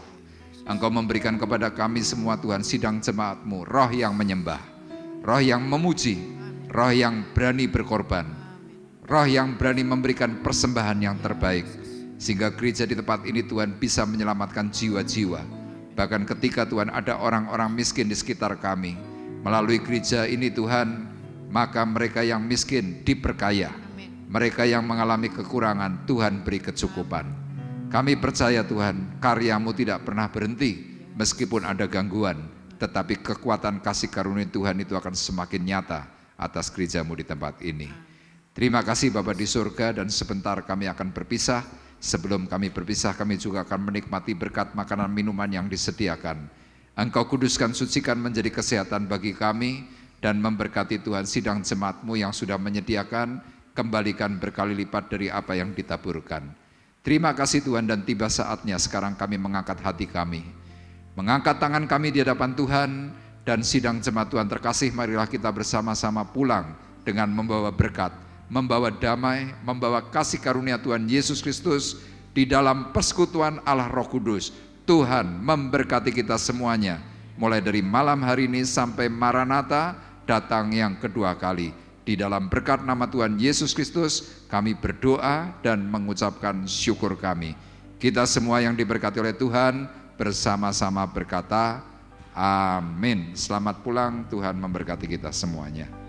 Engkau memberikan kepada kami semua Tuhan sidang jemaat-Mu, roh yang menyembah, roh yang memuji, roh yang berani berkorban, roh yang berani memberikan persembahan yang terbaik. Sehingga gereja di tempat ini Tuhan bisa menyelamatkan jiwa-jiwa. Bahkan ketika Tuhan ada orang-orang miskin di sekitar kami, melalui gereja ini Tuhan, maka mereka yang miskin diperkaya. Mereka yang mengalami kekurangan, Tuhan beri kecukupan. Kami percaya Tuhan, karya-Mu tidak pernah berhenti, meskipun ada gangguan, tetapi kekuatan kasih karunia Tuhan itu akan semakin nyata atas gereja-Mu di tempat ini. Terima kasih Bapa di surga, dan sebentar kami akan berpisah. Sebelum kami berpisah, kami juga akan menikmati berkat makanan minuman yang disediakan. Engkau kuduskan, sucikan menjadi kesehatan bagi kami, dan memberkati Tuhan sidang jemaat-Mu yang sudah menyediakan, kembalikan berkali lipat dari apa yang ditaburkan. Terima kasih Tuhan, dan tiba saatnya sekarang kami mengangkat hati kami, mengangkat tangan kami di hadapan Tuhan, dan sidang jemaat Tuhan terkasih, marilah kita bersama-sama pulang dengan membawa berkat, membawa damai, membawa kasih karunia Tuhan Yesus Kristus di dalam persekutuan Allah Roh Kudus. Tuhan memberkati kita semuanya, mulai dari malam hari ini sampai Maranatha datang yang kedua kali. Di dalam berkat nama Tuhan Yesus Kristus, kami berdoa dan mengucapkan syukur kami. Kita semua yang diberkati oleh Tuhan bersama-sama berkata, amin. Selamat pulang, Tuhan memberkati kita semuanya.